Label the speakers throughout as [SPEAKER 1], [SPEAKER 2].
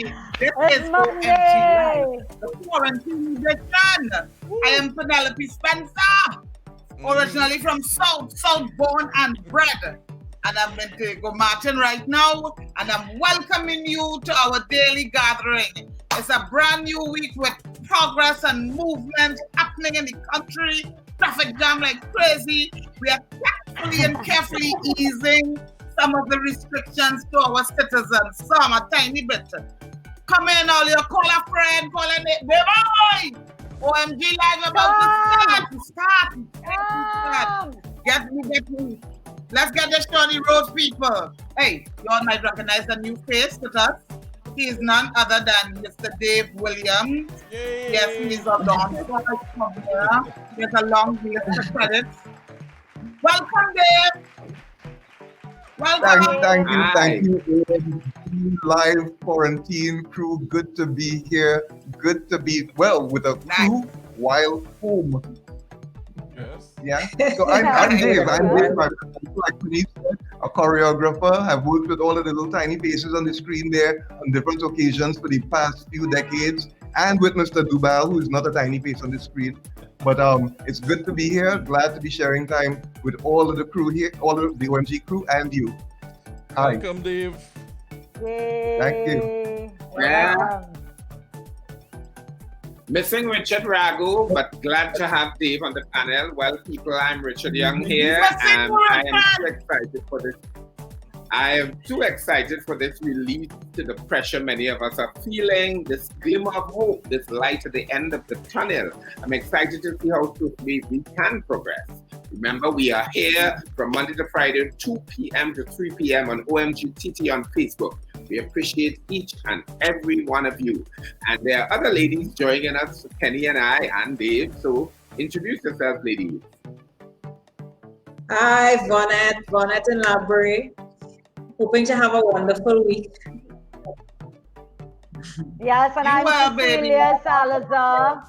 [SPEAKER 1] me. This
[SPEAKER 2] It's
[SPEAKER 1] is
[SPEAKER 2] Monday.
[SPEAKER 1] OMG Live, the quarantine edition. I am Penelope Spencer, originally from South born and bred. And I'm in Tobago Martin right now, and I'm welcoming you to our daily gathering. It's a brand new week with progress and movement happening in the country. Traffic jam like crazy. We are tactfully and carefully easing some of the restrictions to our citizens. Some a tiny bit. Come in, all you call a friend, call a neighbor. Boy! OMG Live about to start. Get me. Let's get the Shawnee Road people. Hey, you all might recognize a new face with us. He is none other than Mr. Dave Williams.
[SPEAKER 3] Yay.
[SPEAKER 1] Yes, he is a long here. He has a long list of credits. Welcome, Dave. Welcome.
[SPEAKER 4] Thank you. Live quarantine crew. Good to be here. Good to be with a crew while home.
[SPEAKER 3] Yes.
[SPEAKER 4] Yeah. So I'm Dave. I'm Dave. Like Denise said, a choreographer. I've worked with all of the little tiny faces on the screen there on different occasions for the past few decades, and with Mr. Doobal, who is not a tiny face on the screen. But it's good to be here. Glad to be sharing time with all of the crew here, all of the OMG crew, and you. Hi.
[SPEAKER 3] Welcome, Dave.
[SPEAKER 2] Yay.
[SPEAKER 4] Thank you.
[SPEAKER 5] Yeah. Missing Richard Ragu, but glad to have Dave on the panel. Well, people, I'm Richard Young here, and I am too excited for this. I am too excited for this relief to the pressure many of us are feeling, this glimmer of hope, this light at the end of the tunnel. I'm excited to see how swiftly we can progress. Remember, we are here from Monday to Friday, 2 p.m. to 3 p.m. on OMG TT on Facebook. We appreciate each and every one of you. And there are other ladies joining us, Penny and I and Dave. So introduce yourselves, ladies.
[SPEAKER 6] Hi, Vaughnette in Library. Hoping to have a wonderful week.
[SPEAKER 2] Yes, and I'm Cecilia Salazar.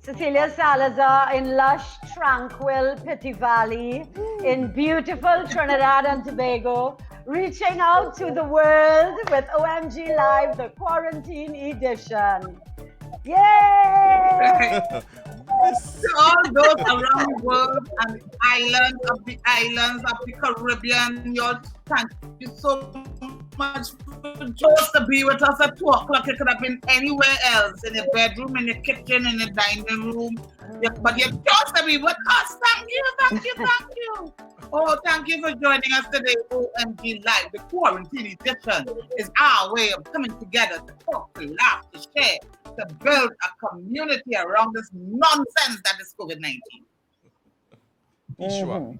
[SPEAKER 2] Cecilia Salazar in lush, tranquil Pity Valley in beautiful Trinidad and Tobago, reaching out to the world with OMG Live, the quarantine edition. Yay!
[SPEAKER 1] To all those around the world and the islands of the Caribbean, y'all, thank you so much for just to be with us at 2 o'clock. It could have been anywhere else, in your bedroom, in your kitchen, in your dining room. But you chose to be with us. Thank you. Oh, thank you for joining us today. OMG Live, the quarantine edition, is our way of coming together to talk, to laugh, to share, to build a community around this nonsense that is COVID-19.
[SPEAKER 3] Sure.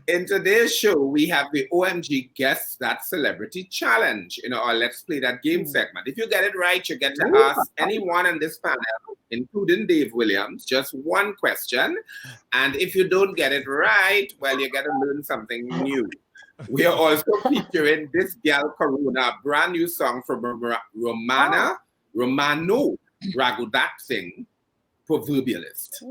[SPEAKER 5] In today's show, we have the OMG Guess That Celebrity Challenge, our Let's Play That Game segment. If you get it right, you get to ask anyone on this panel, including Dave Williams, just one question. And if you don't get it right, well, you get to learn something new. We are also featuring This Gal Corona, a brand new song from Romano Ragoobarsingh, Proverbialist.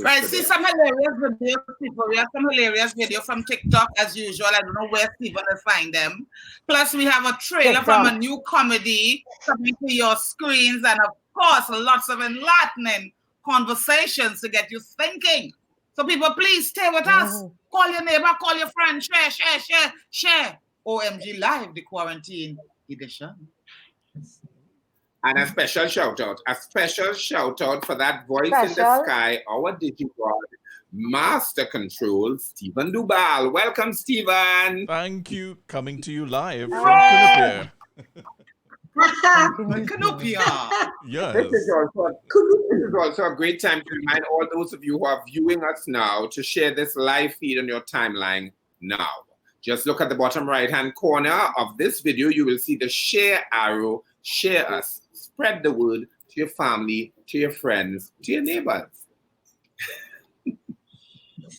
[SPEAKER 1] Right, see some hilarious videos, people. We have some hilarious video from TikTok as usual. I don't know where Stephen will find them. Plus, we have a trailer from a new comedy coming to your screens, and of course, lots of enlightening conversations to get you thinking. So, people, please stay with us. Call your neighbor, call your friend, share. OMG Live, the quarantine edition.
[SPEAKER 5] And a special shout out for that voice in the sky, our digigod, Master Control, Stephen Doobal. Welcome, Stephen.
[SPEAKER 3] Thank you. Coming to you live from Canopia.
[SPEAKER 1] Canopia.
[SPEAKER 3] Yes.
[SPEAKER 5] This is also a great time to remind all those of you who are viewing us now to share this live feed on your timeline now. Just look at the bottom right-hand corner of this video. You will see the share arrow. Share us. Spread the word to your family, to your friends, to your neighbors.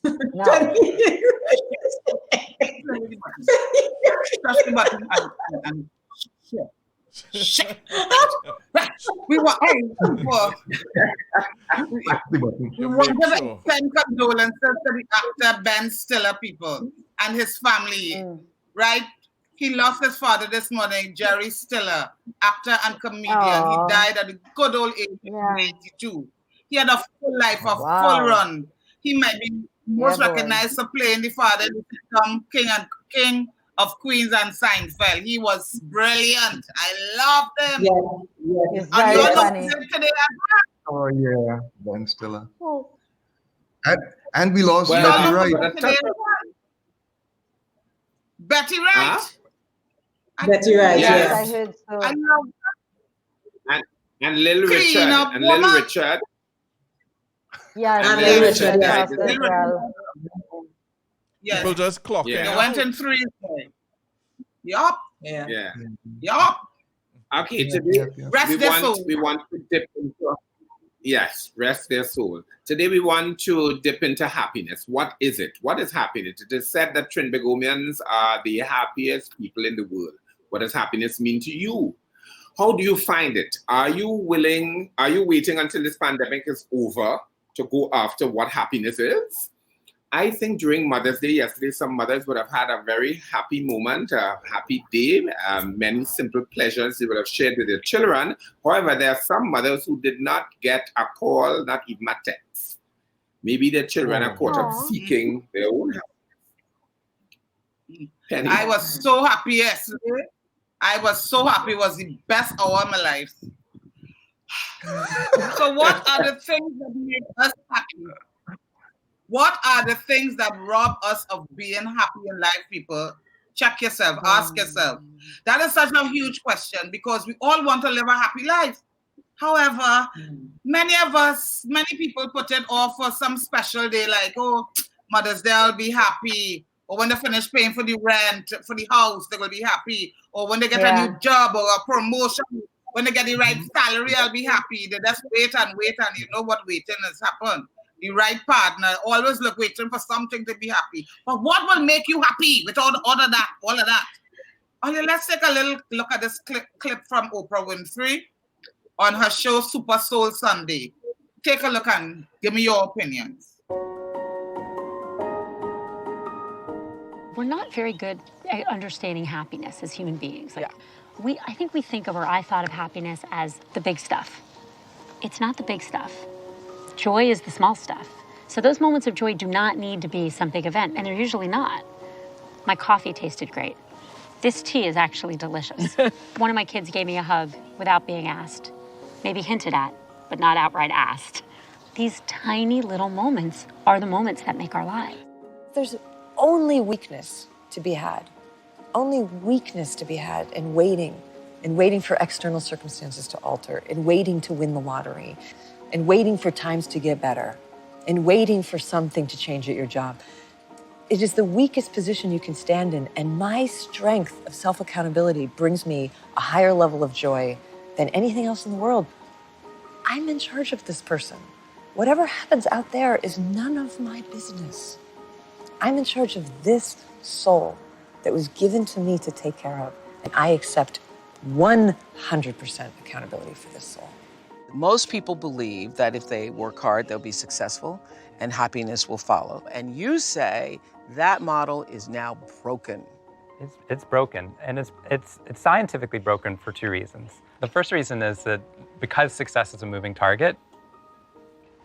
[SPEAKER 1] Press the button and share. We want, hey, people, we want to
[SPEAKER 3] sure.
[SPEAKER 1] send condolences to the actor Ben Stiller, people, and his family, right? He lost his father this morning, Jerry Stiller, actor and comedian.
[SPEAKER 2] Aw.
[SPEAKER 1] He died at the good old age of
[SPEAKER 2] Yeah.
[SPEAKER 1] 92. He had a full life, a
[SPEAKER 2] Wow.
[SPEAKER 1] full run. He might be most
[SPEAKER 2] Yeah, boy.
[SPEAKER 1] recognized for playing the father in the sitcom King of Queens and Seinfeld. He was brilliant. I loved him.
[SPEAKER 6] Yeah.
[SPEAKER 2] He's
[SPEAKER 1] And you
[SPEAKER 2] very
[SPEAKER 1] all know
[SPEAKER 2] funny.
[SPEAKER 1] who's in today?
[SPEAKER 4] Oh yeah, Ben Stiller.
[SPEAKER 2] Oh.
[SPEAKER 4] And we lost
[SPEAKER 5] Well,
[SPEAKER 4] Betty
[SPEAKER 1] You all know
[SPEAKER 4] Wright.
[SPEAKER 1] who's in today? Betty Wright.
[SPEAKER 5] Huh?
[SPEAKER 6] Betty Wright,
[SPEAKER 2] Yes,
[SPEAKER 6] yeah.
[SPEAKER 2] I heard so.
[SPEAKER 1] I love
[SPEAKER 5] And Little
[SPEAKER 1] Clean
[SPEAKER 5] Richard.
[SPEAKER 1] up
[SPEAKER 5] And Little
[SPEAKER 1] woman.
[SPEAKER 5] Richard.
[SPEAKER 2] Yes,
[SPEAKER 5] And
[SPEAKER 2] yes,
[SPEAKER 5] Little
[SPEAKER 2] yes,
[SPEAKER 5] Richard
[SPEAKER 2] yes,
[SPEAKER 5] died.
[SPEAKER 2] as well.
[SPEAKER 1] Yes.
[SPEAKER 3] People just clocking
[SPEAKER 5] Yeah.
[SPEAKER 1] They
[SPEAKER 3] out.
[SPEAKER 1] went in threes. Yup.
[SPEAKER 6] Yeah.
[SPEAKER 5] Yeah.
[SPEAKER 1] Yup.
[SPEAKER 5] Okay, today
[SPEAKER 1] Rest
[SPEAKER 5] we
[SPEAKER 1] their
[SPEAKER 5] want
[SPEAKER 1] soul.
[SPEAKER 5] to dip into rest their soul. Today we want to dip into happiness. What is it? What is happiness? It is said that Trinbagonians are the happiest people in the world. What does happiness mean to you? How do you find it? Are you waiting until this pandemic is over to go after what happiness is? I think during Mother's Day yesterday, some mothers would have had a very happy moment, a happy day, many simple pleasures they would have shared with their children. However, there are some mothers who did not get a call, not even a text. Maybe their children are caught up
[SPEAKER 2] Aw.
[SPEAKER 5] seeking their own happiness. Penny.
[SPEAKER 1] I was so happy yesterday. I was so happy. It was the best hour of my life. So what are the things that make us happy? What are the things that rob us of being happy in life, people? Check yourself, ask yourself. That is such a huge question because we all want to live a happy life. However, many people put it off for some special day like, oh, Mother's Day, I'll be happy. Or when they finish paying for the rent, for the house, they will be happy. Or when they get a new job or a promotion, when they get the right salary, I'll be happy. They just wait and you know what waiting has happened. The right partner, always waiting for something to be happy. But what will make you happy with all of that? Okay, let's take a little look at this clip from Oprah Winfrey on her show Super Soul Sunday. Take a look and give me your opinions.
[SPEAKER 7] We're not very good at understanding happiness as human beings. I think we think of, or I thought of happiness as the big stuff. It's not the big stuff. Joy is the small stuff. So those moments of joy do not need to be some big event, and they're usually not. My coffee tasted great. This tea is actually delicious. One of my kids gave me a hug without being asked. Maybe hinted at, but not outright asked. These tiny little moments are the moments that make our lives.
[SPEAKER 8] There's only weakness to be had. Only weakness to be had in waiting for external circumstances to alter, in waiting to win the lottery, in waiting for times to get better, in waiting for something to change at your job. It is the weakest position you can stand in, and my strength of self-accountability brings me a higher level of joy than anything else in the world. I'm in charge of this person. Whatever happens out there is none of my business. I'm in charge of this soul that was given to me to take care of, and I accept 100% accountability for this soul.
[SPEAKER 9] Most people believe that if they work hard, they'll be successful and happiness will follow. And you say that model is now broken.
[SPEAKER 10] It's broken, and it's scientifically broken for two reasons. The first reason is that because success is a moving target,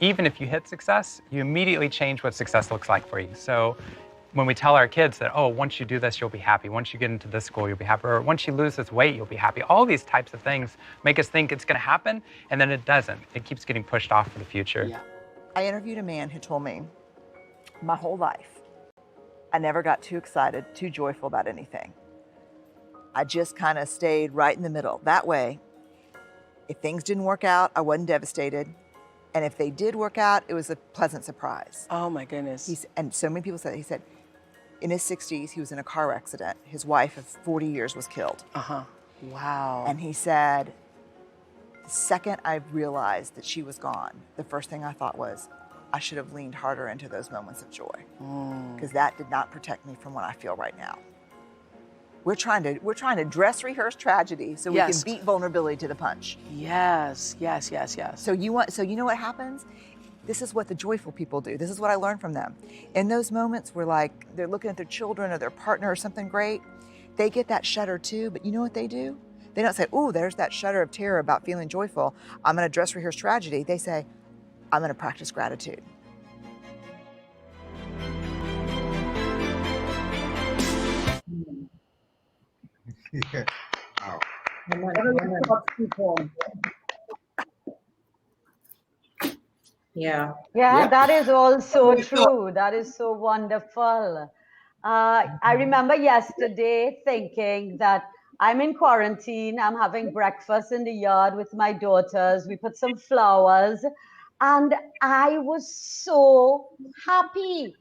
[SPEAKER 10] even if you hit success, you immediately change what success looks like for you. So when we tell our kids that, oh, once you do this, you'll be happy. Once you get into this school, you'll be happy. Or once you lose this weight, you'll be happy. All these types of things make us think it's gonna happen, and then it doesn't. It keeps getting pushed off for the future.
[SPEAKER 11] Yeah. I interviewed a man who told me, my whole life, I never got too excited, too joyful about anything. I just kind of stayed right in the middle. That way, if things didn't work out, I wasn't devastated. And if they did work out, it was a pleasant surprise.
[SPEAKER 9] Oh my goodness.
[SPEAKER 11] And so many people said, he said, in his 60s, he was in a car accident. His wife of 40 years was killed.
[SPEAKER 9] Wow.
[SPEAKER 11] And he said, the second I realized that she was gone, the first thing I thought was, I should have leaned harder into those moments of joy. Because that did not protect me from what I feel right now. We're trying to dress rehearse tragedy so we can beat vulnerability to the punch.
[SPEAKER 9] Yes.
[SPEAKER 11] So you know what happens? This is what the joyful people do. This is what I learned from them. In those moments where like they're looking at their children or their partner or something great, they get that shudder too, but you know what they do? They don't say, "Ooh, there's that shudder of terror about feeling joyful. I'm gonna dress rehearse tragedy." They say, "I'm gonna practice gratitude."
[SPEAKER 4] Yeah.
[SPEAKER 6] Yeah.
[SPEAKER 2] Yeah, that is all so true. That is so wonderful. I remember yesterday thinking that I'm in quarantine, I'm having breakfast in the yard with my daughters, we put some flowers, and I was so happy.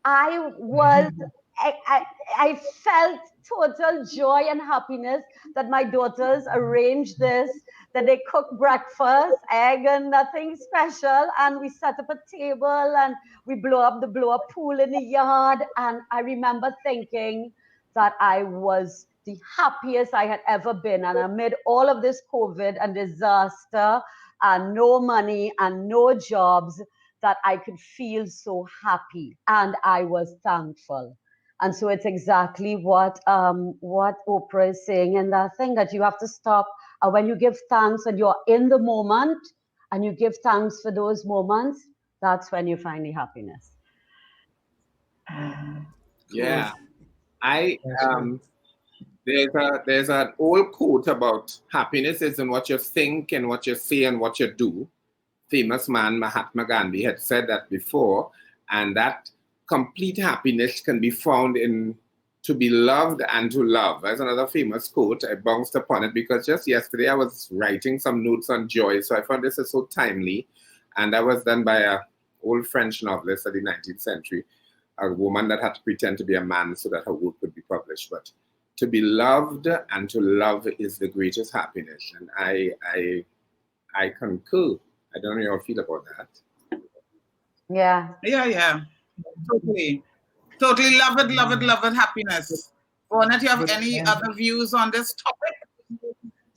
[SPEAKER 2] I was, I felt total joy and happiness that my daughters arranged this, that they cooked breakfast, egg and nothing special, and we set up a table and we blow up pool in the yard. And I remember thinking that I was the happiest I had ever been. And amid all of this COVID and disaster and no money and no jobs, that I could feel so happy and I was thankful. And so it's exactly what Oprah is saying in that thing, that you have to stop. When you give thanks and you're in the moment and you give thanks for those moments, that's when you find the happiness.
[SPEAKER 5] Yeah. There's an old quote about happiness isn't what you think and what you say and what you do. Famous man Mahatma Gandhi had said that before, and that complete happiness can be found in to be loved and to love. That's another famous quote. I bounced upon it because just yesterday I was writing some notes on joy, so I found this is so timely, and that was done by an old French novelist of the 19th century, a woman that had to pretend to be a man so that her work could be published. But to be loved and to love is the greatest happiness, and I concur. I don't know how you feel about that.
[SPEAKER 2] Yeah.
[SPEAKER 1] Totally love it, happiness. Vaughnette, do you have any other views on this topic?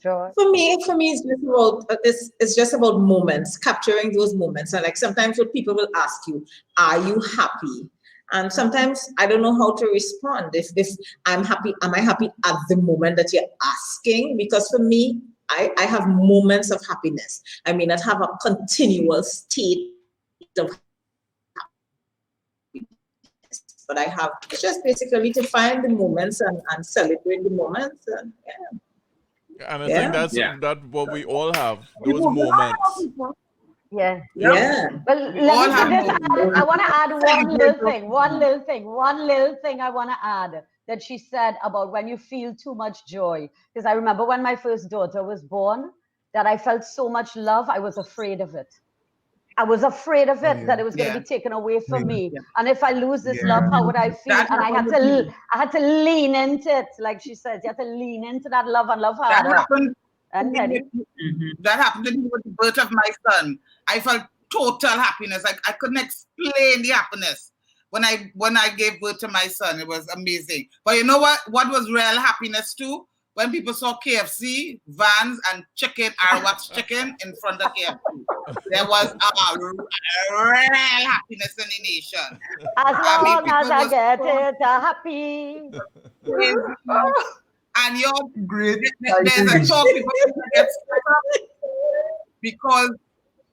[SPEAKER 2] Sure.
[SPEAKER 6] For me, it's just about moments, capturing those moments. And like sometimes what people will ask you, are you happy? And sometimes I don't know how to respond. If I'm happy, am I happy at the moment that you're asking? Because for me, I have moments of happiness. I mean, I have a continuous state of happiness. But it's just basically to find the moments and celebrate the moments. And
[SPEAKER 3] And I think that's what we all have, those moments.
[SPEAKER 2] Yeah.
[SPEAKER 1] Let
[SPEAKER 2] Well,
[SPEAKER 1] me
[SPEAKER 2] I want to add one little thing I want to add that she said about when you feel too much joy. Because I remember when my first daughter was born, that I felt so much love, I was afraid of it. I was afraid of it, that it was going to be taken away from me. And if I lose this love, how would I feel? And I had to lean into it, like she says. You have to lean into that love and love harder.
[SPEAKER 1] That happened to me with the birth of my son. I felt total happiness. I couldn't explain the happiness when I gave birth to my son. It was amazing. But you know what? What was real happiness too? When people saw KFC, vans, and chicken, Arwat's chicken in front of KFC. There was a real happiness in the nation.
[SPEAKER 2] As long as I get it, happy.
[SPEAKER 1] And there's a talk people get because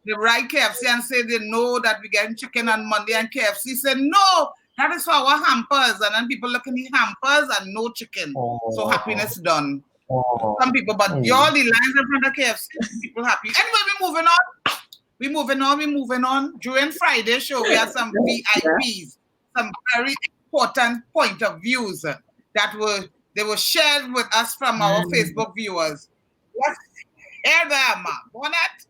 [SPEAKER 1] they write KFC and say they know that we get chicken on Monday, and KFC said no, that is for our hampers. And then people look in the hampers and no chicken. So happiness done. Some people, but all the lines in front of KFC, people happy. Anyway, we're moving on. During Friday's show, we had some VIPs, some very important point of views that they were shared with us from our Facebook viewers. Let's hear them, Vaughnette.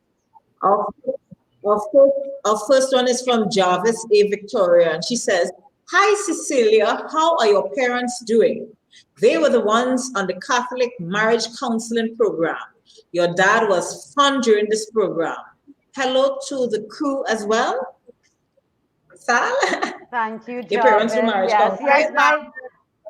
[SPEAKER 6] Our first one is from Jarvis A. Victoria, and she says, "Hi, Cecilia. How are your parents doing? They were the ones on the Catholic marriage counseling program. Your dad was fun during this program. Hello to the crew as well." Sal?
[SPEAKER 2] Thank you,
[SPEAKER 6] Your parents were
[SPEAKER 2] Jarvis.
[SPEAKER 6] marriage counseling.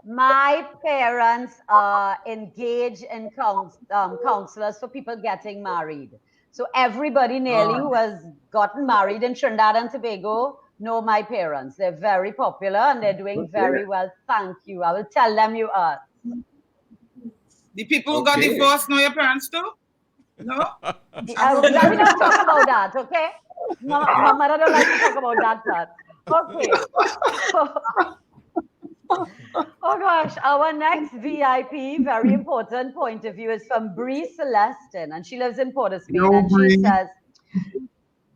[SPEAKER 2] My parents are engaged in counselors for people getting married. So everybody nearly who has gotten married in Trinidad and Tobago know my parents. They're very popular and they're doing very well. Thank you. I will tell them you are.
[SPEAKER 1] The people who got divorced know your parents too? No?
[SPEAKER 2] Let me not talk about that, okay? My mother don't like to talk about that part. Okay. Oh gosh, our next VIP, very important point of view, is from Bree Celestin, and she lives in Port of Spain. And she says,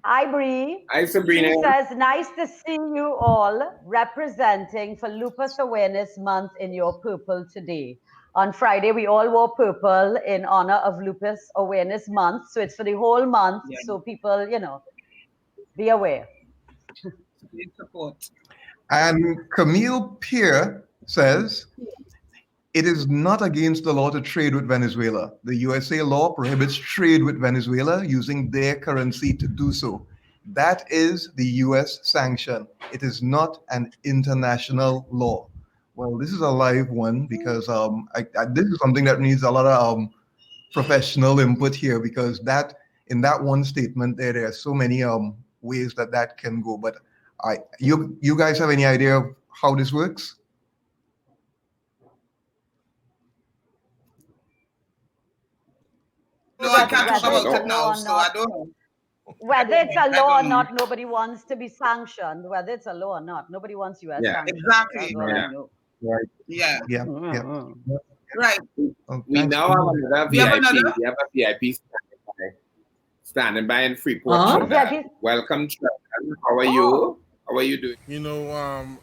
[SPEAKER 2] hi Bree.
[SPEAKER 5] Hi Sabrina.
[SPEAKER 2] She says, nice to see you all representing for Lupus Awareness Month in your purple today. On Friday, we all wore purple in honor of Lupus Awareness Month. So it's for the whole month. Yeah. So people, be aware.
[SPEAKER 1] Support.
[SPEAKER 4] And Camille Pierre says, it is not against the law to trade with Venezuela. The USA law prohibits trade with Venezuela using their currency to do so. That is the US sanction. It is not an international law. Well, this is a live one because this is something that needs a lot of professional input here, because in that one statement there are so many ways that can go. But you guys have any idea of how this works?
[SPEAKER 1] No, I can't talk about it now, so I don't know.
[SPEAKER 2] Whether it's a law or not, nobody wants to be sanctioned. Whether it's a law or not, nobody wants US sanctions.
[SPEAKER 1] Exactly.
[SPEAKER 5] Right.
[SPEAKER 1] Yeah.
[SPEAKER 5] Right. We now have another VIP. We have a VIP standing by in Freeport. Welcome, Trevor. How are you? How are you doing?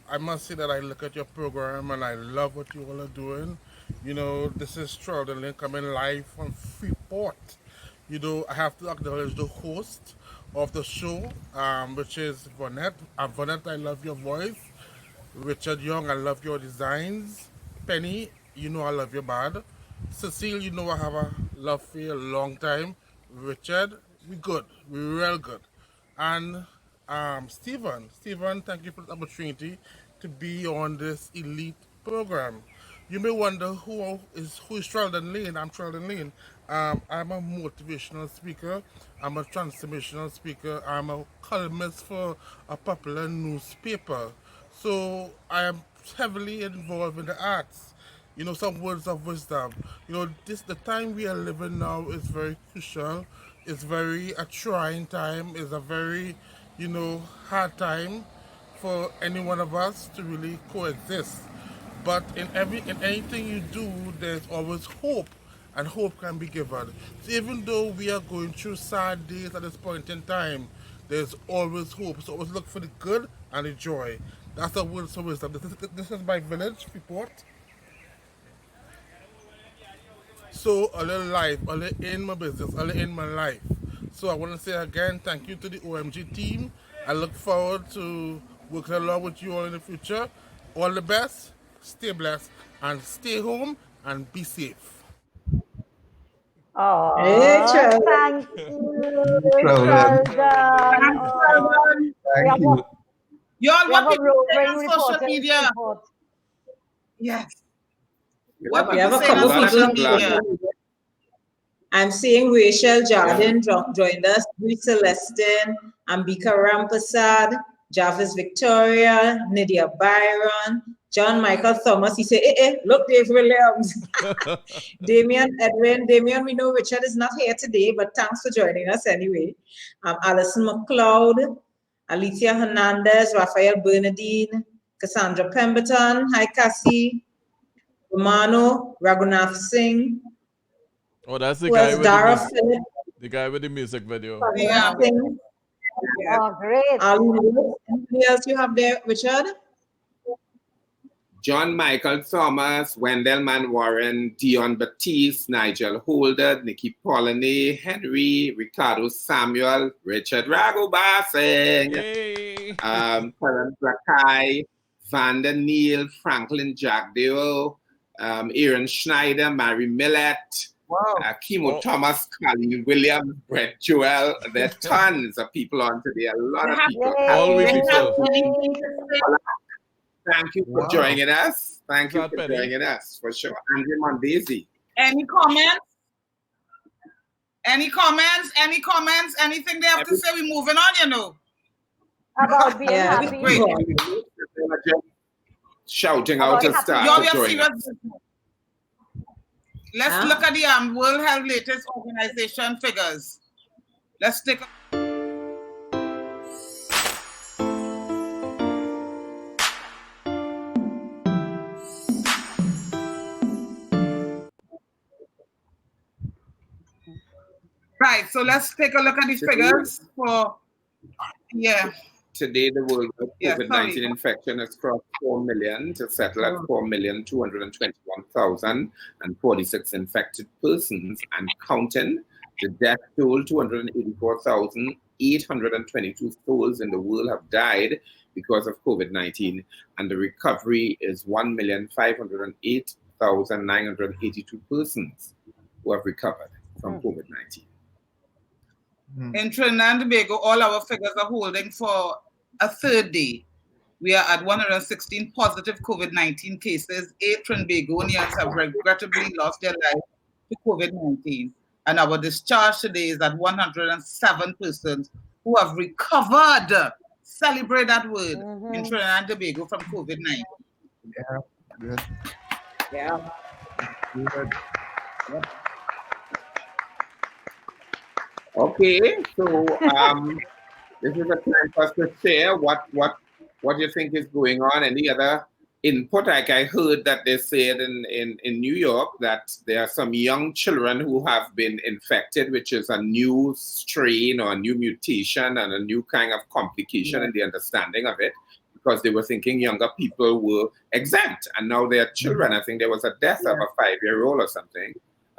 [SPEAKER 12] I must say that I look at your program and I love what you all are doing. This is Sheldon Lynn coming live from Freeport. I have to acknowledge the host of the show, which is Vaughnette. Vaughnette, I love your voice. Richard Young, I love your designs. Penny, I love your bad. Cecilia, I have a love for you a long time. Richard, we good. We real good. And Stephen, thank you for the opportunity to be on this elite program. You may wonder who is Sheldon Lane. I'm Sheldon Lane. I'm a motivational speaker. I'm a transformational speaker. I'm a columnist for a popular newspaper. So I am heavily involved in the arts. Some words of wisdom. The time we are living now is very crucial. It's very a trying time. It's a very, hard time for any one of us to really coexist. But in anything you do, there's always hope, and hope can be given. So even though we are going through sad days at this point in time, there's always hope. So always look for the good and the joy. That's a word of wisdom. This is my village report. So a little life, a little in my business, a little in my life. So I want to say again, thank you to the OMG team. I look forward to working along with you all in the future. All the best, stay blessed, and stay home and be safe.
[SPEAKER 2] Oh, thank you,
[SPEAKER 4] Thank you.
[SPEAKER 1] Y'all, what people say on social media? Yes. What people say on social media?
[SPEAKER 6] I'm seeing Rachel Jordan joined us, Bree Celestin, Ambika Rampasad, Jarvis Victoria, Nydia Byron, John Michael Thomas. He said, look, Dave Williams. Damian Edwin. Damian, we know Richard is not here today, but thanks for joining us anyway. Alison McLeod, Alicia Hernandez, Raphael Bernadine, Cassandra Pemberton. Hi, Cassie. Romano, Ragoobarsingh.
[SPEAKER 3] Oh, that's the guy with the music video.
[SPEAKER 6] Yeah.
[SPEAKER 2] Oh, great.
[SPEAKER 6] Anything else you have there, Richard?
[SPEAKER 5] John Michael Thomas, Wendell Warren, Dion Batiste, Nigel Holder, Nikki Polanyi, Henry, Ricardo Samuel, Richard Ragoobarsingh, Karen Brakai, Vanda Neal, Franklin Jackdale, Aaron Schneider, Mary Millett, Kimo Thomas, Colleen Williams, Brett Joel. There are tons of people on today. A lot of people. Thank you for joining us. Thank you for joining us, for sure. Andrew Mondesi.
[SPEAKER 1] Any comments? Any comments? Any comments? Anything they have to say? We're moving on, you know.
[SPEAKER 2] About being happy.
[SPEAKER 1] Great.
[SPEAKER 5] Shouting out to start to join us.
[SPEAKER 1] Let's look at the World Health latest organization figures. Let's take a Right, so let's take a look at the figures for,
[SPEAKER 5] Today, the world COVID-19 infection has crossed 4 million to settle at 4,221,046 infected persons and counting. The death toll, 284,822 souls in the world have died because of COVID-19, and the recovery is 1,508,982 persons who have recovered from COVID-19.
[SPEAKER 1] In Trinidad and Tobago, all our figures are holding for a third day. We are at 116 positive COVID-19 cases. 8 Trinbagonians have regrettably lost their lives to COVID-19. And our discharge today is at 107 persons who have recovered. Celebrate that word in Trinidad and Tobago from COVID-19.
[SPEAKER 4] Yeah, good.
[SPEAKER 6] Yeah.
[SPEAKER 4] Good. Yep.
[SPEAKER 5] Okay, so this is a time for us to share what you think is going on. Any other input? Like I heard that they said in New York that there are some young children who have been infected, which is a new strain or a new mutation and a new kind of complication in the understanding of it, because they were thinking younger people were exempt, and now they are children. I think there was a death of a 5-year-old or something.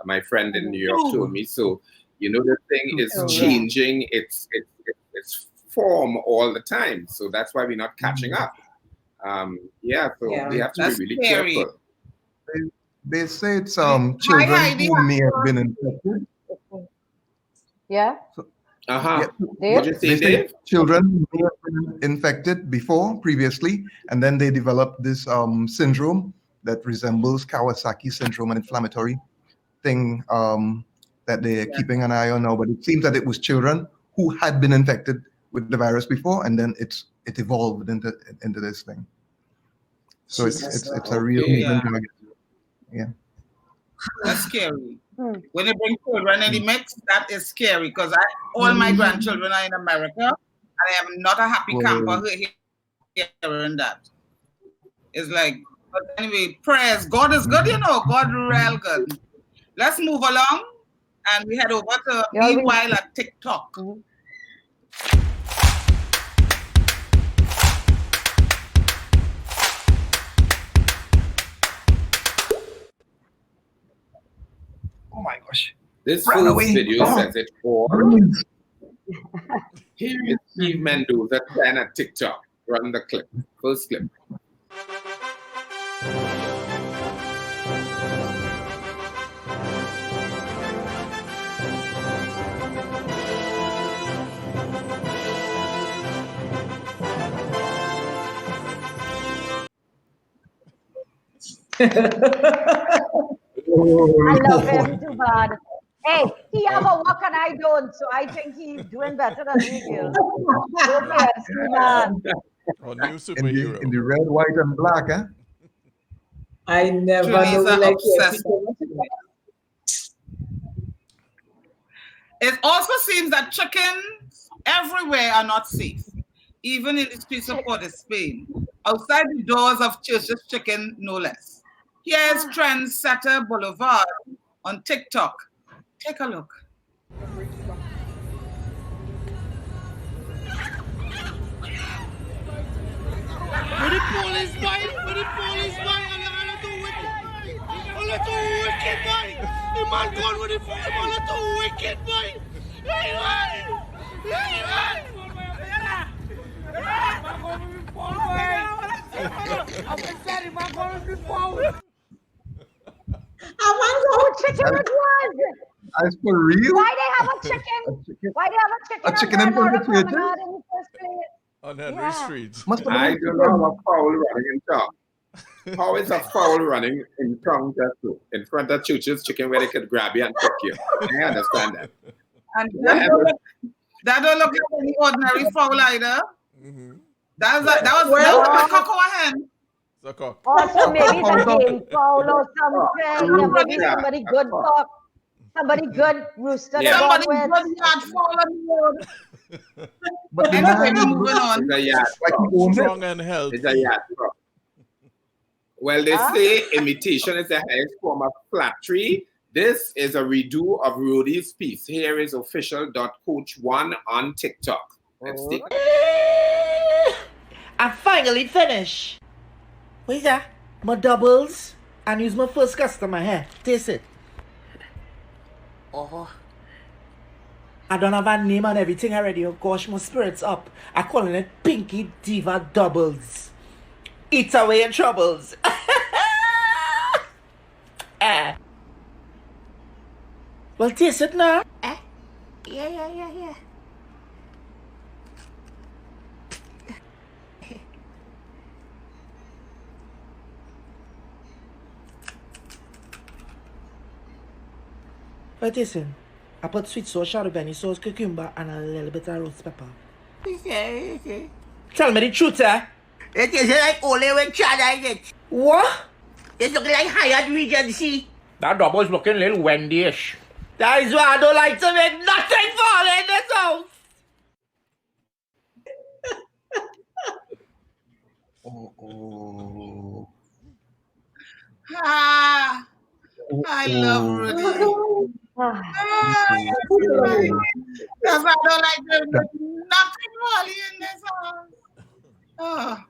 [SPEAKER 5] My friend in New York told me. So, you know, the thing is changing its form all the time. So that's why we're not catching up. So we have to be really careful.
[SPEAKER 4] They say it's children who may have been infected.
[SPEAKER 2] Yeah.
[SPEAKER 5] What did you say, Dave?
[SPEAKER 4] Children who may have been infected previously, and then they developed this syndrome that resembles Kawasaki syndrome, an inflammatory thing that they're keeping an eye on now. But it seems that it was children who had been infected with the virus before, and then it evolved into this thing. So it's a real target. Yeah.
[SPEAKER 1] That's scary. When they bring children in the mix, that is scary, because all my grandchildren are in America, and I am not a happy camper hearing that. It's like, but anyway, prayers. God is good, you know. God real good. Let's move along, and we head over to Meanwhile at TikTok.
[SPEAKER 4] Oh my gosh.
[SPEAKER 5] This first video says it all. Here is Steve Mendoza 10 at TikTok. Run the clip. First clip.
[SPEAKER 2] I love him too bad. Hey, he have a work and I don't, so I think he's doing better than me do.
[SPEAKER 3] New superhero.
[SPEAKER 4] In the red, white, and black, huh?
[SPEAKER 6] I never know like
[SPEAKER 1] It also seems that chickens everywhere are not safe, even in the streets of Port of Spain. Outside the doors of Church's Chicken, no less. Here's Trendsetter Boulevard on TikTok. Take a look.
[SPEAKER 13] Where the police boy, I'm too wicked, boy. The man gone with the police, I'm too wicked, boy. Hey,
[SPEAKER 2] chicken it was.
[SPEAKER 4] As for real?
[SPEAKER 2] Why they have a chicken? Why they have a chicken?
[SPEAKER 4] A chicken in the
[SPEAKER 2] promenade in the first place?
[SPEAKER 3] A On Henry Street.
[SPEAKER 5] I don't know how a foul running in town. How is a foul running in town just in front of churches chicken where they could grab you and cook you? I understand that.
[SPEAKER 1] And that don't look like any ordinary fowl either. That was a cock or a hen.
[SPEAKER 3] It's a cock.
[SPEAKER 2] Also, maybe it's a game fowl or something. Maybe somebody good cock. Somebody good rooster.
[SPEAKER 1] Somebody good yard fowl on the road.
[SPEAKER 4] But
[SPEAKER 1] anyway, moving on.
[SPEAKER 5] It's a yard
[SPEAKER 3] strong and healthy.
[SPEAKER 5] It's a yard frog. Well, they say imitation is the highest form of flattery. This is a redo of Rudy's piece. Here is official.coach1 on TikTok. Let's see.
[SPEAKER 13] I finally finished. What is that? My doubles. And use my first customer here. Taste it. Oh. I don't have a name and everything already. Oh gosh, my spirit's up. I'm calling it Pinky Diva Doubles. Eat away your troubles. Well, taste it now. Yeah. But listen, I put sweet sauce, jalapeno sauce, cucumber, and a little bit of roast pepper. Okay. Tell me the truth, eh?
[SPEAKER 14] It is like only with China in it.
[SPEAKER 13] What?
[SPEAKER 14] It's looking like Hyatt Regency.
[SPEAKER 13] That double's looking a little Wendy-ish. That is why I don't like to make nothing fall in this house.
[SPEAKER 1] I love Rudy. Because I don't like nothing really in this house.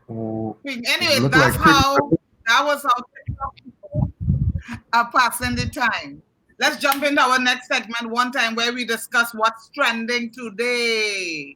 [SPEAKER 1] Anyway, that was how people are passing the time. Let's jump into our next segment one time where we discuss what's trending today.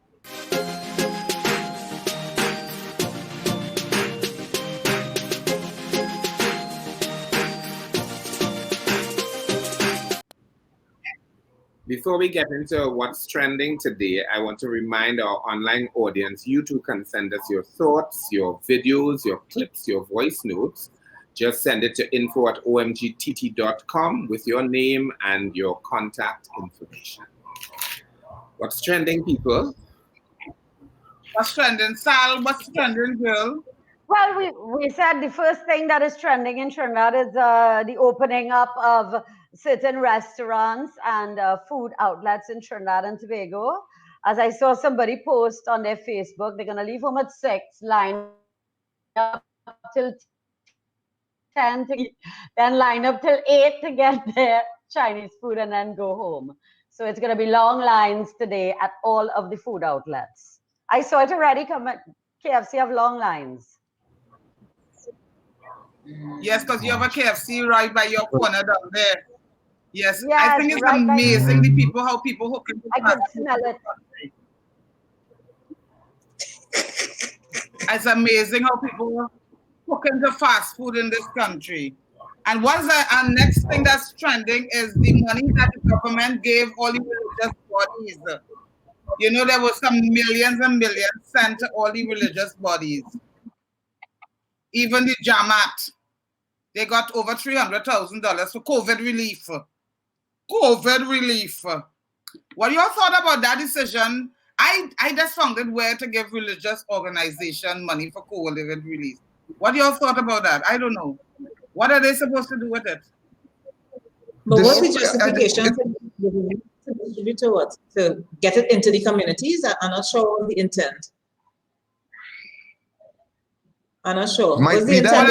[SPEAKER 5] Before we get into what's trending today, I want to remind our online audience, you too can send us your thoughts, your videos, your clips, your voice notes. Just send it to info@omgtt.com with your name and your contact information. What's trending, people?
[SPEAKER 1] What's trending, Sal? What's trending, girl?
[SPEAKER 2] Well, we said the first thing that is trending in Trinidad is the opening up of certain restaurants and food outlets in Trinidad and Tobago. As I saw somebody post on their Facebook, they're going to leave home at 6, line up till 10, then line up till 8 to get their Chinese food and then go home. So it's going to be long lines today at all of the food outlets. I saw it already come at KFC have long lines.
[SPEAKER 1] Yes, because you have a KFC right by your corner down there. Yes, I think it's right amazing how people hook into
[SPEAKER 2] I can smell it.
[SPEAKER 1] It's amazing how people hook into fast food in this country. And our next thing that's trending is the money that the government gave all the religious bodies. You know, there was some millions and millions sent to all the religious bodies. Even the Jamaat, they got over $300,000 for COVID relief. COVID relief. What y'all thought about that decision? I just found it weird to give religious organization money for COVID relief. What y'all thought about that? I don't know. What are they supposed to do with it?
[SPEAKER 6] But what's the justification to distribute to what? To get it into the communities? I'm not sure what the intent. I'm not sure. What's the intent?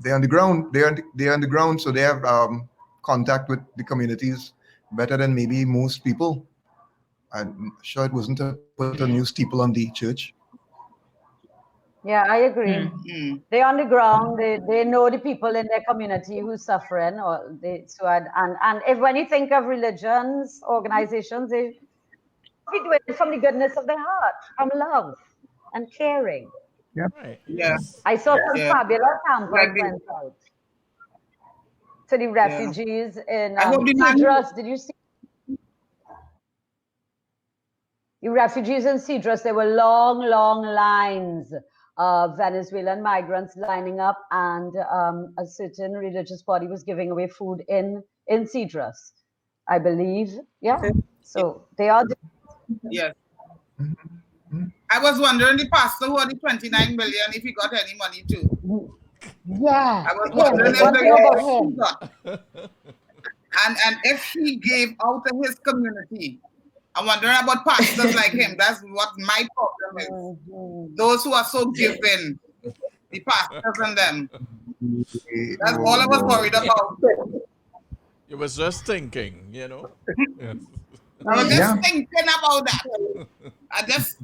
[SPEAKER 4] They're on the ground. They're on the ground, so they have contact with the communities better than maybe most people. I'm sure it wasn't to put a new steeple on the church.
[SPEAKER 2] Yeah, I agree. Mm-hmm. They're on the ground. They know the people in their community who's suffering. And if when you think of religions, organizations, they do it from the goodness of their heart, from love and caring.
[SPEAKER 4] Yeah.
[SPEAKER 3] Right.
[SPEAKER 1] Yes.
[SPEAKER 2] I saw some fabulous samples went out to the refugees in Idris. Did you see? The refugees in Cedros, there were long, long lines of Venezuelan migrants lining up, and a certain religious body was giving away food in Cedros, I believe. Yeah. So they are.
[SPEAKER 1] Yes. I was wondering the pastor who had the 29 million if he got any money too.
[SPEAKER 2] Yeah.
[SPEAKER 1] I was wondering if he got. And if he gave out to his community. I'm wondering about pastors like him. That's what my problem is. Those who are so giving, the pastors and them. That's all I was worried about.
[SPEAKER 3] You was just thinking, you know. Yes.
[SPEAKER 1] I was just thinking about that. I just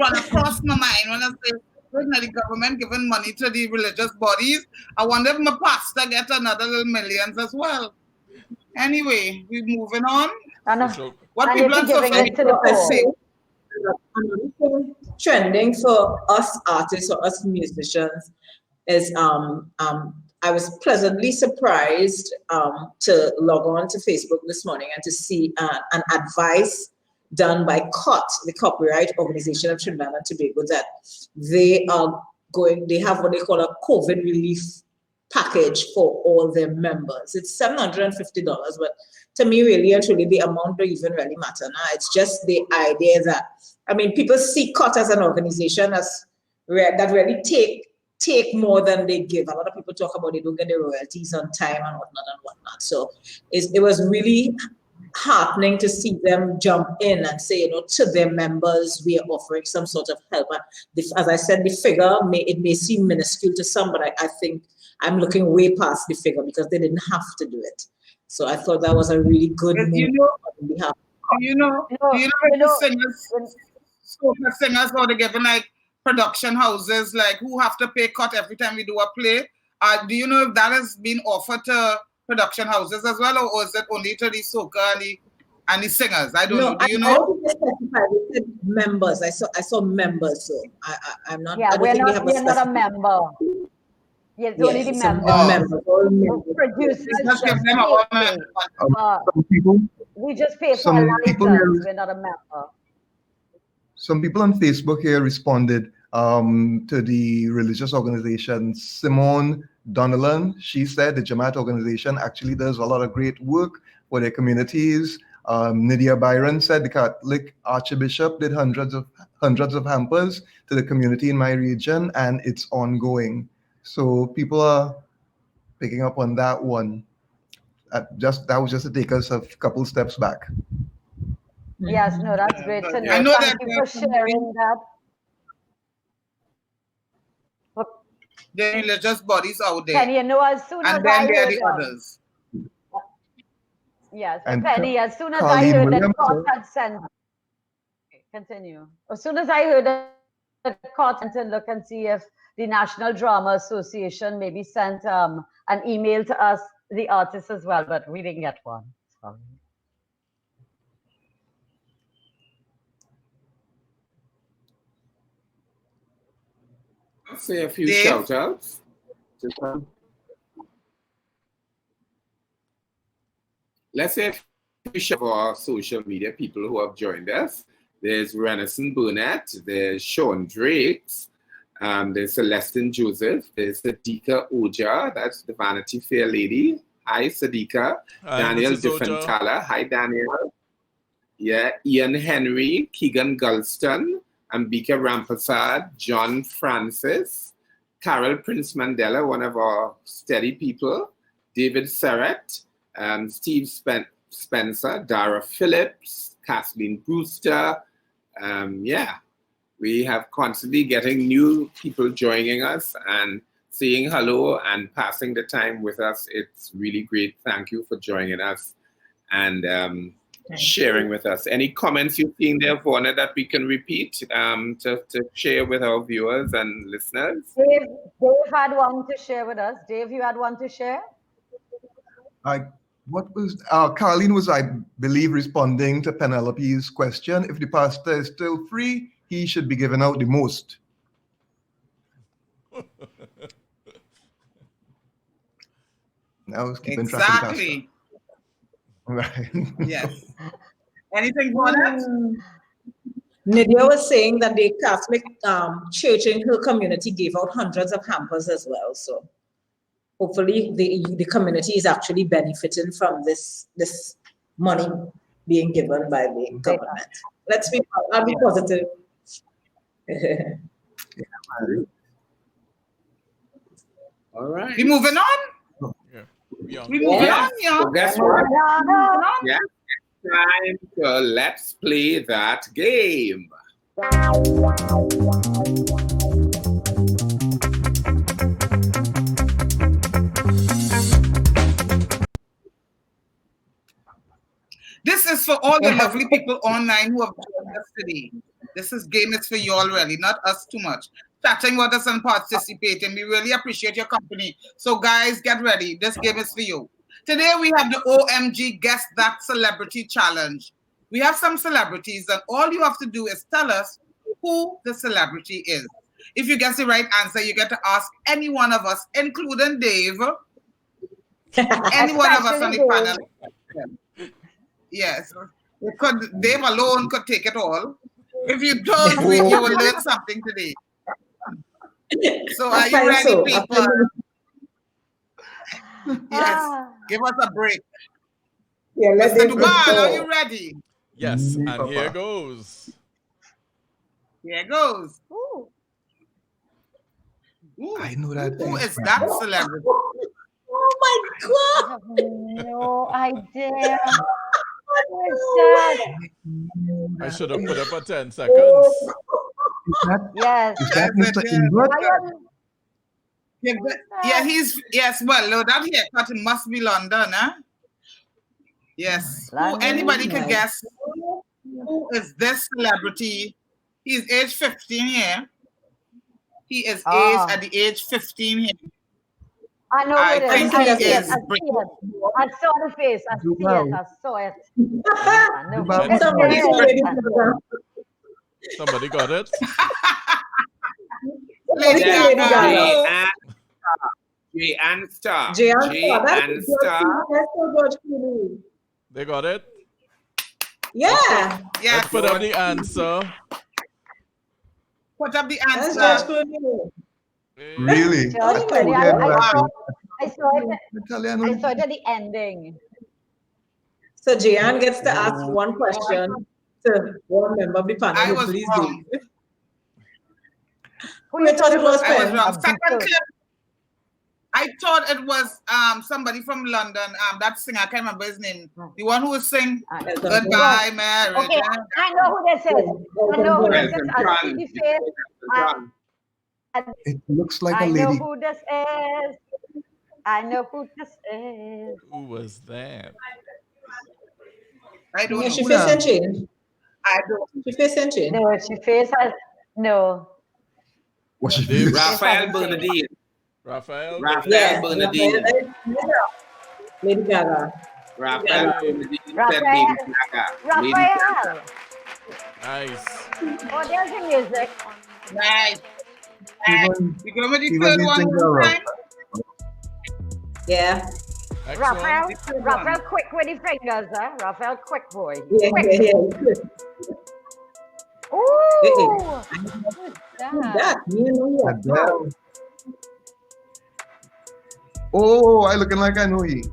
[SPEAKER 1] run across my mind when I say, the government giving money to the religious bodies. I wonder if my pastor get another little millions as well. Anyway, we're moving on. What people on social media
[SPEAKER 6] trending for us artists or us musicians is I was pleasantly surprised to log on to Facebook this morning and to see an advice done by COT, the Copyright Organization of Trinidad and Tobago, that they have what they call a COVID relief package for all their members. It's $750, but to me, really and truly, the amount don't even really matter now. It's just the idea that, I mean, people see COT as an organization that really take more than they give. A lot of people talk about they don't get the royalties on time and whatnot. So it was really heartening to see them jump in and say, to their members, we are offering some sort of help. And as I said, the figure may seem minuscule to some, but I think I'm looking way past the figure because they didn't have to do it. So I thought that was a really good move on behalf.
[SPEAKER 1] The singers or they giving like production houses like who have to pay cut every time we do a play. Do you know if that has been offered to production houses as well, or is it only to the soca and the singers? I don't know. Do you know?
[SPEAKER 6] They said members. I saw members, so I'm not.
[SPEAKER 2] Yeah, we're not a member. Yeah, it's only the members. Producers just we just pay for a license. We're not a member.
[SPEAKER 4] Some people on Facebook here responded to the religious organization Simone Donnellan. She said the Jamaat organization actually does a lot of great work for their communities. Nydia Byron said the Catholic Archbishop did hundreds of hampers to the community in my region, and it's ongoing. So people are picking up on that one. That was just to take us a couple steps back.
[SPEAKER 2] Yes, no, that's great to know.
[SPEAKER 1] I know
[SPEAKER 2] Thank you for sharing that.
[SPEAKER 1] The religious bodies out there.
[SPEAKER 2] Penny, as soon as I heard
[SPEAKER 1] the others.
[SPEAKER 2] Yes,
[SPEAKER 4] and
[SPEAKER 2] Penny, as soon as I heard that COT had sent. Continue. As soon as I heard that COT sent to look and see if the National Drama Association maybe sent an email to us, the artists as well, but we didn't get one. Sorry.
[SPEAKER 5] I'll say a few shout outs. Let's say a few shout outs for our social media people who have joined us. There's Renison Burnett, there's Sean Drakes, there's Celestine Joseph, there's Sadika Oja, that's the Vanity Fair lady. Hi, Sadika. Daniel Diffentala. Hi, Daniel. Yeah, Ian Henry, Keegan Gulston, Ambika Rampasad, John Francis, Carol Prince Mandela, one of our steady people, David Serrett, Steve Spencer, Dara Phillips, Kathleen Brewster. We have constantly getting new people joining us and saying hello and passing the time with us. It's really great. Thank you for joining us and sharing with us. Any comments you've seen there, Vaughnette, that we can repeat to share with our viewers and listeners?
[SPEAKER 2] Dave had one to share with us. Dave, you had one to share?
[SPEAKER 4] Carlene was, I believe, responding to Penelope's question. If the pastor is still free, he should be given out the most. Now it's keeping track of the pastor.
[SPEAKER 1] Right. Yes. Anything for that?
[SPEAKER 6] Nydia was saying that the Catholic church in her community gave out hundreds of hampers as well. So hopefully the community is actually benefiting from this money being given by the government. I'll be positive.
[SPEAKER 5] All right.
[SPEAKER 1] We moving on? We moving on, yeah.
[SPEAKER 5] So guess what? Yeah. Time to let's play that game.
[SPEAKER 1] This is for all the lovely people online who have joined us today. This game is for you all, really, not us too much. Chatting with us and participating. We really appreciate your company. So, guys, get ready. This game is for you. Today, we have the OMG Guess That Celebrity Challenge. We have some celebrities, and all you have to do is tell us who the celebrity is. If you guess the right answer, you get to ask any one of us, including Dave, any one of us on the panel. Yes, Dave alone could take it all. If you don't, you will learn something today. So are you ready, people? Yes, give us a break.
[SPEAKER 6] Yeah,
[SPEAKER 1] Mr. Doobal, are you ready?
[SPEAKER 3] Yes, and here goes.
[SPEAKER 1] Here goes.
[SPEAKER 4] Ooh. I know that.
[SPEAKER 1] Who is that celebrity?
[SPEAKER 6] Oh my God!
[SPEAKER 2] I have no idea. Who is that?
[SPEAKER 3] I should have put up for 10 seconds.
[SPEAKER 2] Yes.
[SPEAKER 4] Is that Mr. Ingrid?
[SPEAKER 1] Yes, well, no, that haircut must be London, huh? Yes. Anybody can guess who is this celebrity? He's age 15 here. He is aged at the age 15 here.
[SPEAKER 2] I know who it is.
[SPEAKER 1] think
[SPEAKER 2] I
[SPEAKER 1] he
[SPEAKER 2] see it.
[SPEAKER 1] is.
[SPEAKER 2] I saw the face. I see it. I saw it. I know.
[SPEAKER 3] Somebody got it?
[SPEAKER 1] Lady Gaga.
[SPEAKER 5] J and Star.
[SPEAKER 6] J and Star.
[SPEAKER 3] They got it?
[SPEAKER 6] Yeah.
[SPEAKER 3] Let's put up the answer.
[SPEAKER 1] Put up the answer.
[SPEAKER 4] Really?
[SPEAKER 2] I saw it at the ending.
[SPEAKER 6] So Jehan gets to ask one question to one member of the panel.
[SPEAKER 1] I was wrong.
[SPEAKER 6] Who you thought it was?
[SPEAKER 1] I was wrong. Second clip. I thought it was somebody from London. That singer, I can't remember his name. The one who was sing Goodbye, Mary.
[SPEAKER 2] Okay, I know who this is. I know who this is. I see the face.
[SPEAKER 4] It looks like a
[SPEAKER 2] I
[SPEAKER 4] lady.
[SPEAKER 2] know who this is. I know who this is.
[SPEAKER 3] Who was that?
[SPEAKER 1] I don't know.
[SPEAKER 6] She face and change.
[SPEAKER 1] I don't.
[SPEAKER 6] She face and change.
[SPEAKER 2] No, she face has no.
[SPEAKER 4] What's she face?
[SPEAKER 5] Raphael Bernadine.
[SPEAKER 3] Raphael
[SPEAKER 5] Bernadine.
[SPEAKER 6] Lady Gaga.
[SPEAKER 5] Raphael Bernadine said
[SPEAKER 2] Raphael.
[SPEAKER 5] Lady Gaga.
[SPEAKER 2] Raphael.
[SPEAKER 3] Nice.
[SPEAKER 2] Oh, there's the music.
[SPEAKER 1] Nice. We go with the
[SPEAKER 4] Even
[SPEAKER 1] third
[SPEAKER 4] the
[SPEAKER 1] one.
[SPEAKER 4] singer,
[SPEAKER 1] Right?
[SPEAKER 6] Yeah.
[SPEAKER 2] Raphael quick with the fingers, huh? Raphael quick boy.
[SPEAKER 6] Yeah,
[SPEAKER 2] Quick.
[SPEAKER 6] yeah.
[SPEAKER 2] Ooh.
[SPEAKER 6] That, you know,
[SPEAKER 4] Adele. Oh, I looking like I know he.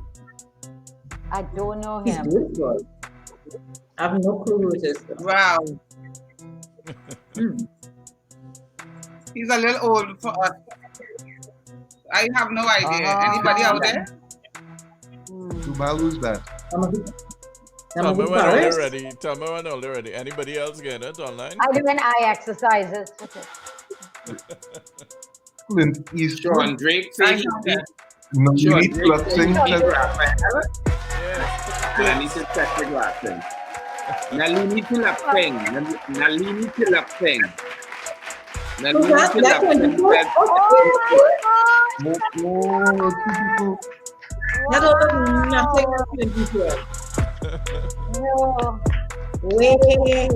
[SPEAKER 2] I don't know
[SPEAKER 6] He's
[SPEAKER 2] him.
[SPEAKER 6] good. I have no clue who it is.
[SPEAKER 1] Wow. He's a little old for us. I have no idea. Anybody out there?
[SPEAKER 4] Doobal, who's that?
[SPEAKER 3] Tell me when all ready. Tell me when all ready. Anybody else get it online?
[SPEAKER 2] I do an eye exercises.
[SPEAKER 4] Clint Eastwood.
[SPEAKER 5] Sean Drake said he did.
[SPEAKER 4] No, you
[SPEAKER 5] Sean
[SPEAKER 4] need to
[SPEAKER 5] Drake
[SPEAKER 4] sing.
[SPEAKER 5] said he did Raphael. And I need to check the glasses. Nalini Tilapeng. Nalini Tilapeng. Nalini Tilapeng said.
[SPEAKER 6] That was nothing
[SPEAKER 2] No.
[SPEAKER 6] Wait.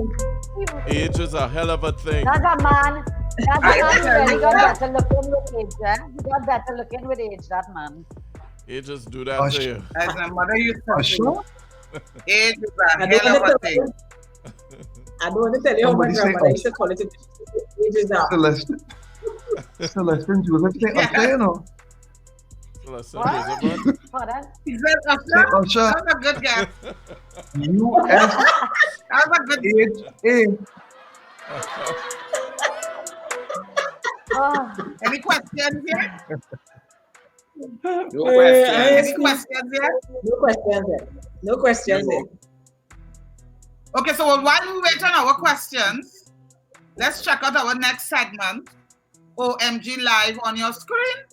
[SPEAKER 3] Age is a hell of a thing.
[SPEAKER 2] That's a man. That's a man who really got better looking with age, eh? He got better looking with age, that man.
[SPEAKER 3] Ages do that to you.
[SPEAKER 1] As my mother used to say,
[SPEAKER 4] Sure?
[SPEAKER 1] age is a hell of a thing.
[SPEAKER 6] I don't want to tell you how my
[SPEAKER 4] Somebody say
[SPEAKER 6] grandmother used to call it ages now.
[SPEAKER 4] Celeste. Celeste and Joseph say Usher, you know.
[SPEAKER 2] What? Pardon?
[SPEAKER 1] He said Usher?
[SPEAKER 4] Say Usher.
[SPEAKER 1] That's a good guess.
[SPEAKER 4] U-S-H-A.
[SPEAKER 1] That's a good Any questions here?
[SPEAKER 5] No questions.
[SPEAKER 1] Any questions here?
[SPEAKER 6] No questions here. No questions here.
[SPEAKER 1] Okay, so while we wait on our questions, let's check out our next segment, OMG Live on your screen.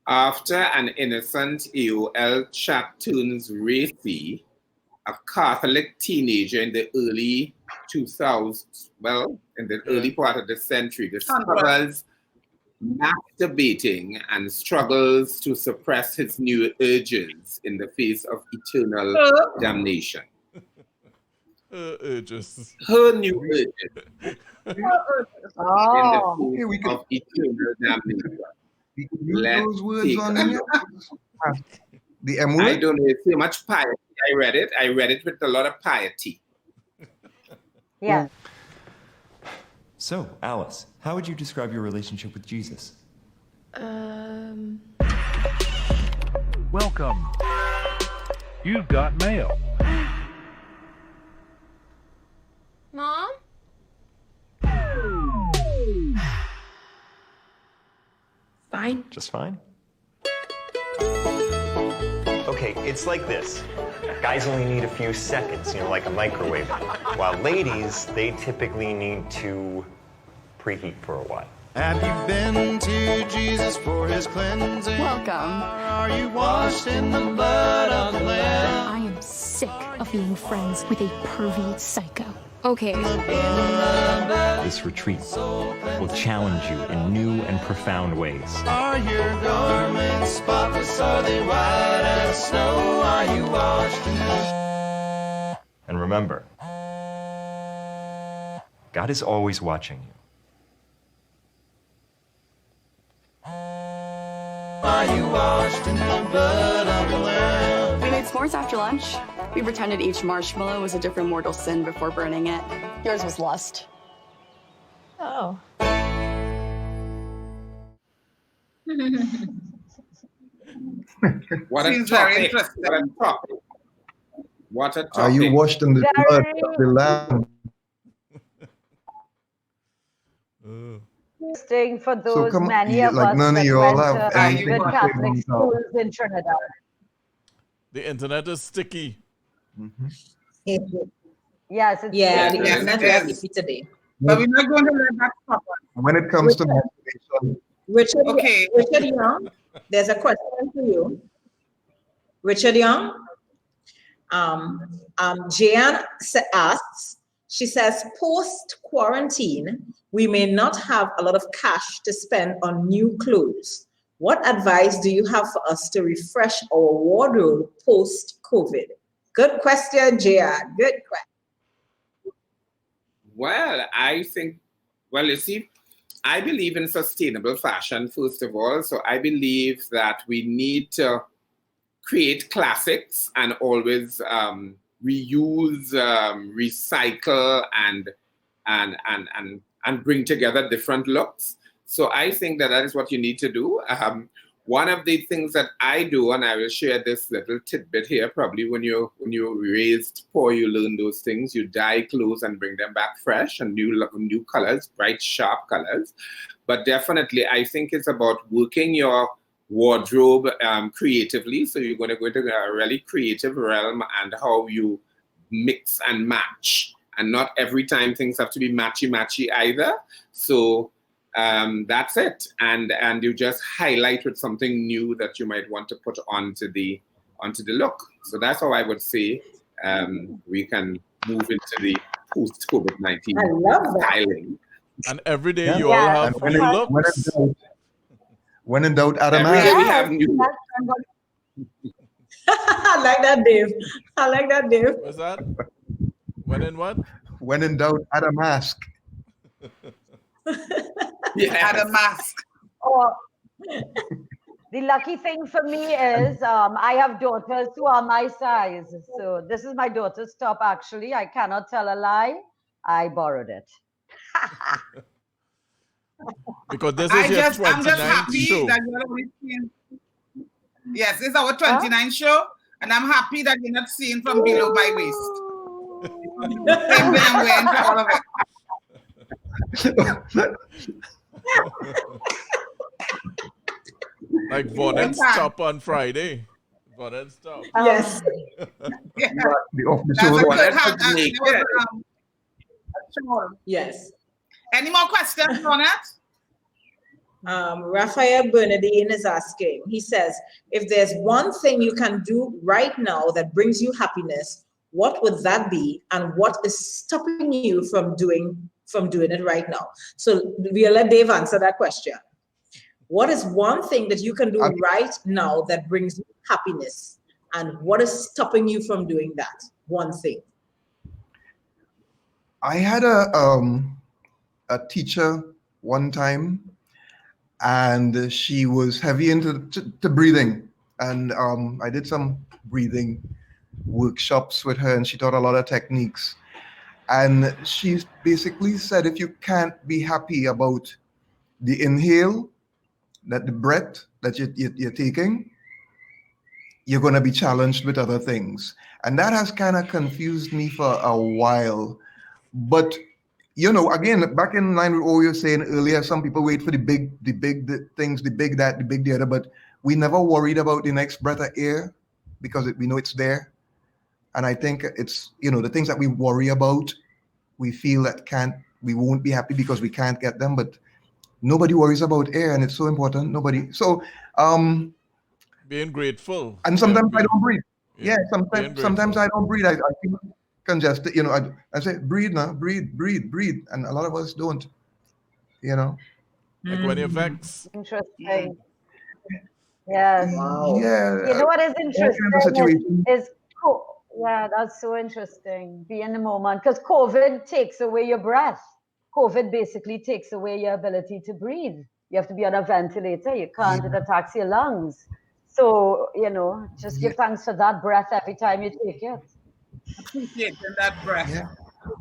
[SPEAKER 5] After an innocent AOL chat turns racy, a Catholic teenager in the early 2000s, in the early part of the century, discovers masturbating and struggles to suppress his new urges in the face of eternal damnation.
[SPEAKER 3] Her urges.
[SPEAKER 5] Her new urges. In
[SPEAKER 2] Oh.
[SPEAKER 5] the face of eternal damnation.
[SPEAKER 4] Use those words on the M word?
[SPEAKER 5] I don't know, it's so much piety. I read it with a lot of piety.
[SPEAKER 2] Yeah.
[SPEAKER 15] So, Alice, how would you describe your relationship with Jesus?
[SPEAKER 16] Welcome. You've got mail.
[SPEAKER 17] Mom?
[SPEAKER 15] Fine. Just fine? Okay, it's like this. Guys only need a few seconds, like a microwave. While ladies, they typically need to preheat for a while.
[SPEAKER 18] Have you been to Jesus for his cleansing?
[SPEAKER 17] Welcome.
[SPEAKER 18] Are you washed in the blood of the Lamb?
[SPEAKER 17] I am sick of being friends with a pervy psycho. Okay.
[SPEAKER 15] This retreat will challenge you in new and profound ways.
[SPEAKER 18] Are your garments spotless? Are they white as snow? Are you washed in the...
[SPEAKER 15] And remember, God is always watching you.
[SPEAKER 18] Are you washed in the blood of the Lamb?
[SPEAKER 19] We made s'mores after lunch. We pretended each marshmallow was a different mortal sin before burning it. Yours was lust.
[SPEAKER 6] Oh.
[SPEAKER 5] What a
[SPEAKER 1] Seems very
[SPEAKER 5] topic. What a topic. What a topic.
[SPEAKER 4] Are you washed in the blood of the Lamb?
[SPEAKER 2] Interesting for those many of
[SPEAKER 4] like
[SPEAKER 2] us
[SPEAKER 4] none of
[SPEAKER 2] that
[SPEAKER 4] you all
[SPEAKER 2] went
[SPEAKER 4] have
[SPEAKER 2] to
[SPEAKER 4] anything
[SPEAKER 2] good
[SPEAKER 4] to say
[SPEAKER 2] Catholic
[SPEAKER 4] about
[SPEAKER 2] schools in Trinidad.
[SPEAKER 3] The internet is sticky.
[SPEAKER 2] Yes, it's
[SPEAKER 6] Yeah,
[SPEAKER 2] very
[SPEAKER 6] the internet is iffy today.
[SPEAKER 1] But we're not going to let that stop us.
[SPEAKER 4] When it comes to masturbation,
[SPEAKER 6] Richard Young, there's a question for you. Richard Young, Jan asks, she says, post-quarantine, we may not have a lot of cash to spend on new clothes. What advice do you have for us to refresh our wardrobe post-COVID? Good question, Jan. Good question.
[SPEAKER 5] Well, I think, you see, I believe in sustainable fashion, first of all. So I believe that we need to create classics and always reuse, recycle, and bring together different looks. So I think that is what you need to do. One of the things that I do, and I will share this little tidbit here, probably when you're raised poor, you learn those things. You dye clothes and bring them back fresh and new colors, bright, sharp colors. But definitely, I think it's about working your wardrobe creatively. So you're going to go into a really creative realm and how you mix and match. And not every time things have to be matchy either. So that's it. And you just highlight with something new that you might want to put onto the look. So that's how I would say we can move into the post-COVID-19 styling.
[SPEAKER 3] And every day you all have new looks.
[SPEAKER 4] When in doubt, Adam
[SPEAKER 5] every day we have new
[SPEAKER 6] I like that, Dave. I like that, Dave.
[SPEAKER 3] What's that? When in what?
[SPEAKER 4] When in doubt, add a mask.
[SPEAKER 1] Add a mask.
[SPEAKER 2] Oh, the lucky thing for me is I have daughters who are my size. So this is my daughter's top, actually. I cannot tell a lie. I borrowed it.
[SPEAKER 3] Because this is your 29th
[SPEAKER 1] I'm just happy
[SPEAKER 3] show.
[SPEAKER 1] that you're only seeing. Yes, this is our 29th show, and I'm happy that you're not seeing from below my waist. Same thing I'm wearing for all of it.
[SPEAKER 3] Like Vaughnette's top on Friday. Vaughnette's top.
[SPEAKER 6] Yes.
[SPEAKER 1] Yeah.
[SPEAKER 4] The official
[SPEAKER 1] That's a good
[SPEAKER 4] Vaughnette
[SPEAKER 1] hat.
[SPEAKER 4] technique.
[SPEAKER 6] Yes.
[SPEAKER 1] Any more questions, Vaughnette?
[SPEAKER 6] Raphael Bernadine is asking, he says, if there's one thing you can do right now that brings you happiness, what would that be? And what is stopping you from doing it right now? So we'll let Dave answer that question. What is one thing that you can do right now that brings you happiness? And what is stopping you from doing that? One thing.
[SPEAKER 4] I had a teacher one time, and she was heavy into breathing, and I did some breathing workshops with her, and she taught a lot of techniques. And she basically said, if you can't be happy about the inhale, that the breath that you're taking, you're going to be challenged with other things. And that has kind of confused me for a while. But you know, again, back in line with what you were saying earlier, some people wait for the big things, the big that, the big the other, but we never worried about the next breath of air because we know it's there. And I think it's, you know, the things that we worry about, we feel that we won't be happy because we can't get them, but nobody worries about air, and it's so important. Nobody. So,
[SPEAKER 3] being grateful.
[SPEAKER 4] And sometimes I don't breathe. Yeah,
[SPEAKER 3] Being
[SPEAKER 4] sometimes I don't breathe. I feel congested, you know. I say, breathe now, breathe. And a lot of us don't, you know.
[SPEAKER 3] Like when you're vexed.
[SPEAKER 2] Interesting. Yes.
[SPEAKER 4] Wow. Yeah.
[SPEAKER 2] You know what is interesting
[SPEAKER 4] situation.
[SPEAKER 2] yeah, that's so interesting. Be in the moment, because COVID takes away your breath. COVID basically takes away your ability to breathe. You have to be on a ventilator. You can't, it attacks your lungs. So, you know, just give thanks for that breath every time you take it.
[SPEAKER 1] Appreciating that breath.
[SPEAKER 4] Yeah.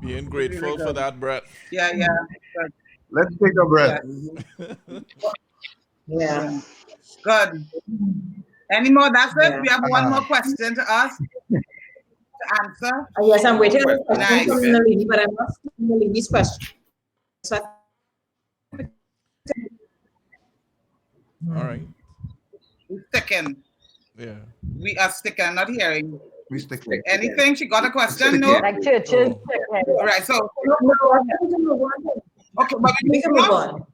[SPEAKER 3] Being grateful for that breath.
[SPEAKER 1] Yeah. Good.
[SPEAKER 4] Let's take a breath.
[SPEAKER 6] Yeah.
[SPEAKER 1] Good. Any more? That's it.
[SPEAKER 6] Yeah.
[SPEAKER 1] We have one more question to ask. To answer.
[SPEAKER 6] Yes, I'm waiting for a question
[SPEAKER 1] Nice.
[SPEAKER 6] from Nalini, but I'm not seeing Nalini's question. So
[SPEAKER 3] All right.
[SPEAKER 1] We're sticking.
[SPEAKER 3] Yeah.
[SPEAKER 1] We are sticking, not hearing.
[SPEAKER 4] We stick.
[SPEAKER 1] Anything? She got a question? No?
[SPEAKER 2] Like churches.
[SPEAKER 1] All right, so. Okay, but we can move on.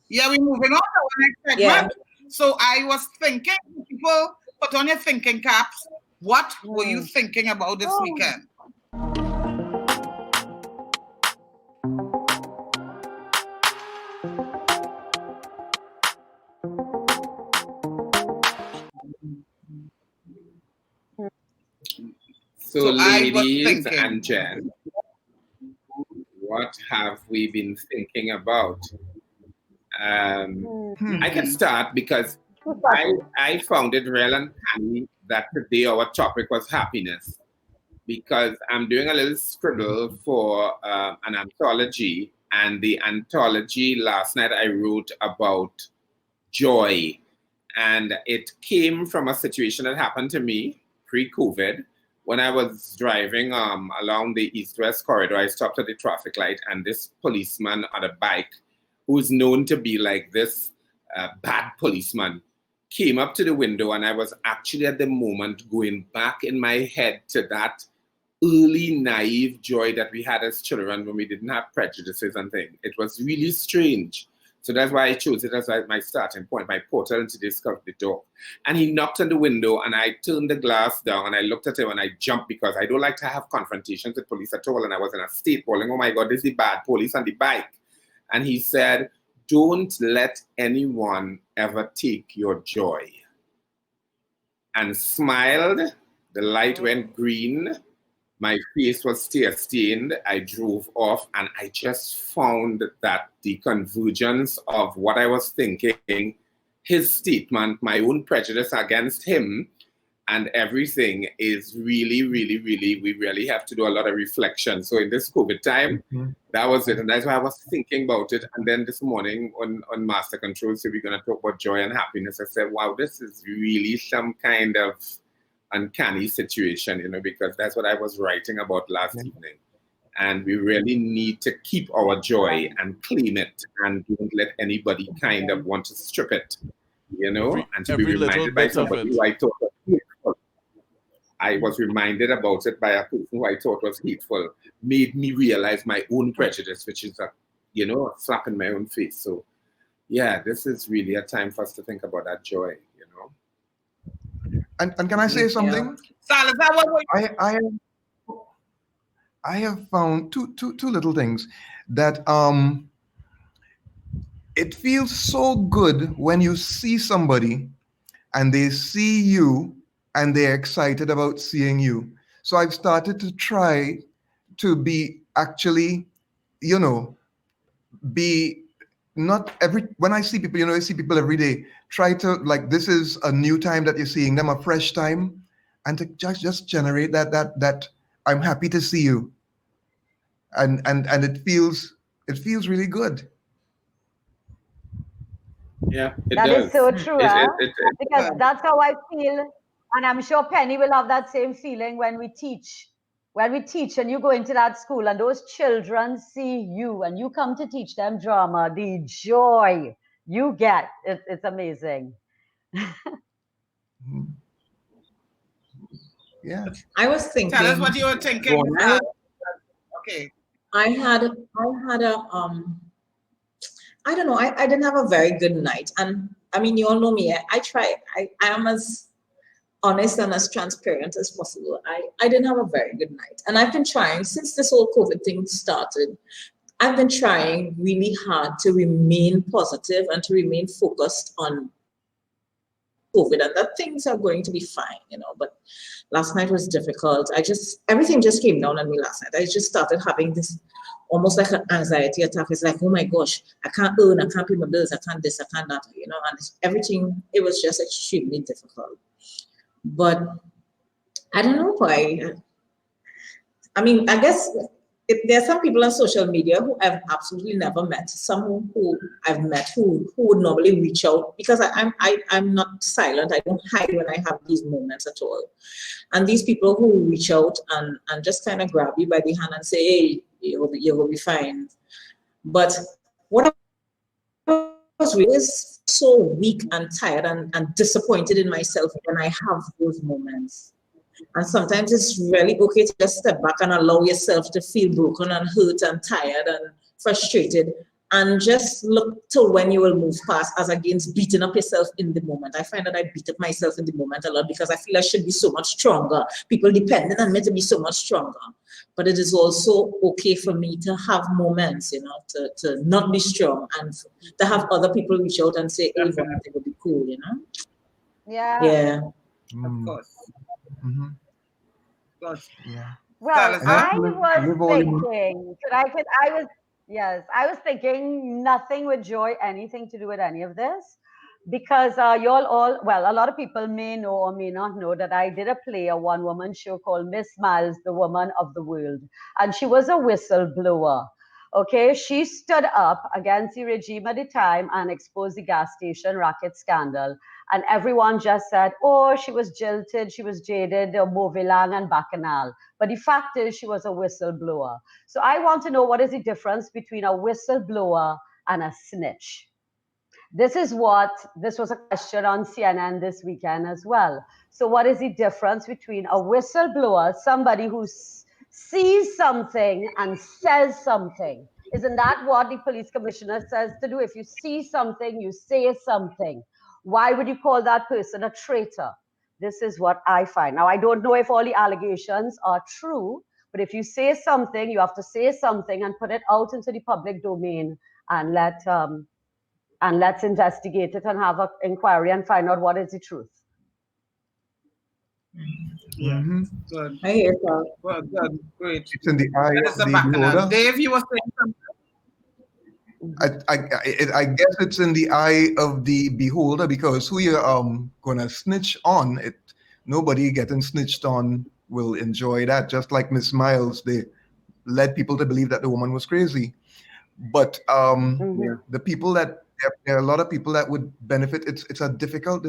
[SPEAKER 1] Yeah, we're moving on to our next segment. So I was thinking, people put on your thinking caps. What were you thinking about this weekend?
[SPEAKER 5] So ladies and gents, what have we been thinking about? I can start because I found it real uncanny that today our topic was happiness, because I'm doing a little scribble for an anthology, and the anthology last night I wrote about joy, and it came from a situation that happened to me pre-COVID. When I was driving along the east-west corridor, I stopped at the traffic light, and this policeman on a bike, who's known to be like this bad policeman, came up to the window, and I was actually at the moment going back in my head to that early naive joy that we had as children when we didn't have prejudices and things. It was really strange. So that's why I chose it as my starting point, my portal into discovery door. And he knocked on the window, and I turned the glass down, and I looked at him, and I jumped because I don't like to have confrontations with police at all. And I was in a state falling, oh my God, this is the bad police on the bike. And he said, don't let anyone ever take your joy. And smiled The light went green. My face was tear-stained. I drove off, and I just found that the convergence of what I was thinking, his statement, my own prejudice against him, and everything is really, really, really, we really have to do a lot of reflection. So in this COVID time, that was it. And that's why I was thinking about it. And then this morning on Master Control, so we're going to talk about joy and happiness. I said, wow, this is really some kind of uncanny situation, you know, because that's what I was writing about last evening. And we really need to keep our joy and claim it, and don't let anybody kind of want to strip it, you know, and to be reminded by somebody who I thought was hateful. I was reminded about it by a person who I thought was hateful, made me realize my own prejudice, which is, you know, a slap in my own face. So, yeah, this is really a time for us to think about that joy, you know.
[SPEAKER 4] And can I say something?
[SPEAKER 1] Salazar,
[SPEAKER 4] I have found two little things that it feels so good when you see somebody and they see you and they're excited about seeing you. So I've started to try to be actually, you know, be not every, when I see people, you know, I see people every day, try to, like, this is a new time that you're seeing them, a fresh time, and to just generate that I'm happy to see you. And it feels really good.
[SPEAKER 5] Yeah,
[SPEAKER 2] that does. Is so true, because that's how I feel, and I'm sure Penny will have that same feeling when we teach. When we teach and you go into that school and those children see you and you come to teach them drama, the joy you get, it's amazing.
[SPEAKER 4] Yeah.
[SPEAKER 6] I was thinking.
[SPEAKER 1] Tell us what you were thinking. Okay.
[SPEAKER 6] I had a I don't know, I didn't have a very good night. And I mean, you all know me, I am as honest and as transparent as possible. I didn't have a very good night. And I've been trying, since this whole COVID thing started, I've been trying really hard to remain positive and to remain focused on COVID, and that things are going to be fine, you know. But last night was difficult. Everything just came down on me last night. I just started having this almost like an anxiety attack. It's like, oh my gosh, I can't earn, I can't pay my bills, I can't this, I can't that, you know, and everything, it was just extremely difficult. But I don't know why. I mean, I guess there are some people on social media who I've absolutely never met. Some who I've met who would normally reach out, because I'm not silent. I don't hide when I have these moments at all. And these people who reach out and just kind of grab you by the hand and say, hey, you will be fine. But what I was really so weak and tired and disappointed in myself when I have those moments. And sometimes it's really okay to just step back and allow yourself to feel broken and hurt and tired and frustrated, and just look to when you will move past, as against beating up yourself in the moment. I find that I beat up myself in the moment a lot because I feel I should be so much stronger. People depending on me to be so much stronger. But it is also okay for me to have moments, you know, to not be strong, and to have other people reach out and say, hey, Vaughnette, it would be cool, you know?
[SPEAKER 2] Yeah.
[SPEAKER 6] Yeah.
[SPEAKER 1] Of course.
[SPEAKER 4] Mm-hmm.
[SPEAKER 1] Yeah.
[SPEAKER 2] Well, I was thinking nothing with joy, anything to do with any of this, because y'all all, well, a lot of people may know or may not know that I did a one-woman show called Miss Miles, the Woman of the World, and she was a whistleblower. Okay, she stood up against the regime at the time and exposed the gas station racket scandal. And everyone just said, oh, she was jilted, she was jaded, Movilang and Bacchanal. But the fact is, she was a whistleblower. So I want to know, what is the difference between a whistleblower and a snitch? This was a question on CNN this weekend as well. So what is the difference between a whistleblower, somebody who sees something and says something? Isn't that what the police commissioner says to do? If you see something, you say something. Why would you call that person a traitor? This is what I find. Now, I don't know if all the allegations are true, but if you say something, you have to say something and put it out into the public domain, and let's investigate it and have an inquiry and find out what is the truth.
[SPEAKER 1] Good.
[SPEAKER 6] I hear that.
[SPEAKER 1] Well, good. Great.
[SPEAKER 4] It's in the eye
[SPEAKER 1] That
[SPEAKER 4] of
[SPEAKER 1] is the
[SPEAKER 4] the
[SPEAKER 1] bacchanal.
[SPEAKER 4] beholder.
[SPEAKER 1] Dave, you were saying something?
[SPEAKER 4] I guess it's in the eye of the beholder, because who you're gonna snitch on, nobody getting snitched on will enjoy that. Just like Miss Miles, they led people to believe that the woman was crazy. But the people that there are a lot of people that would benefit. It's a difficult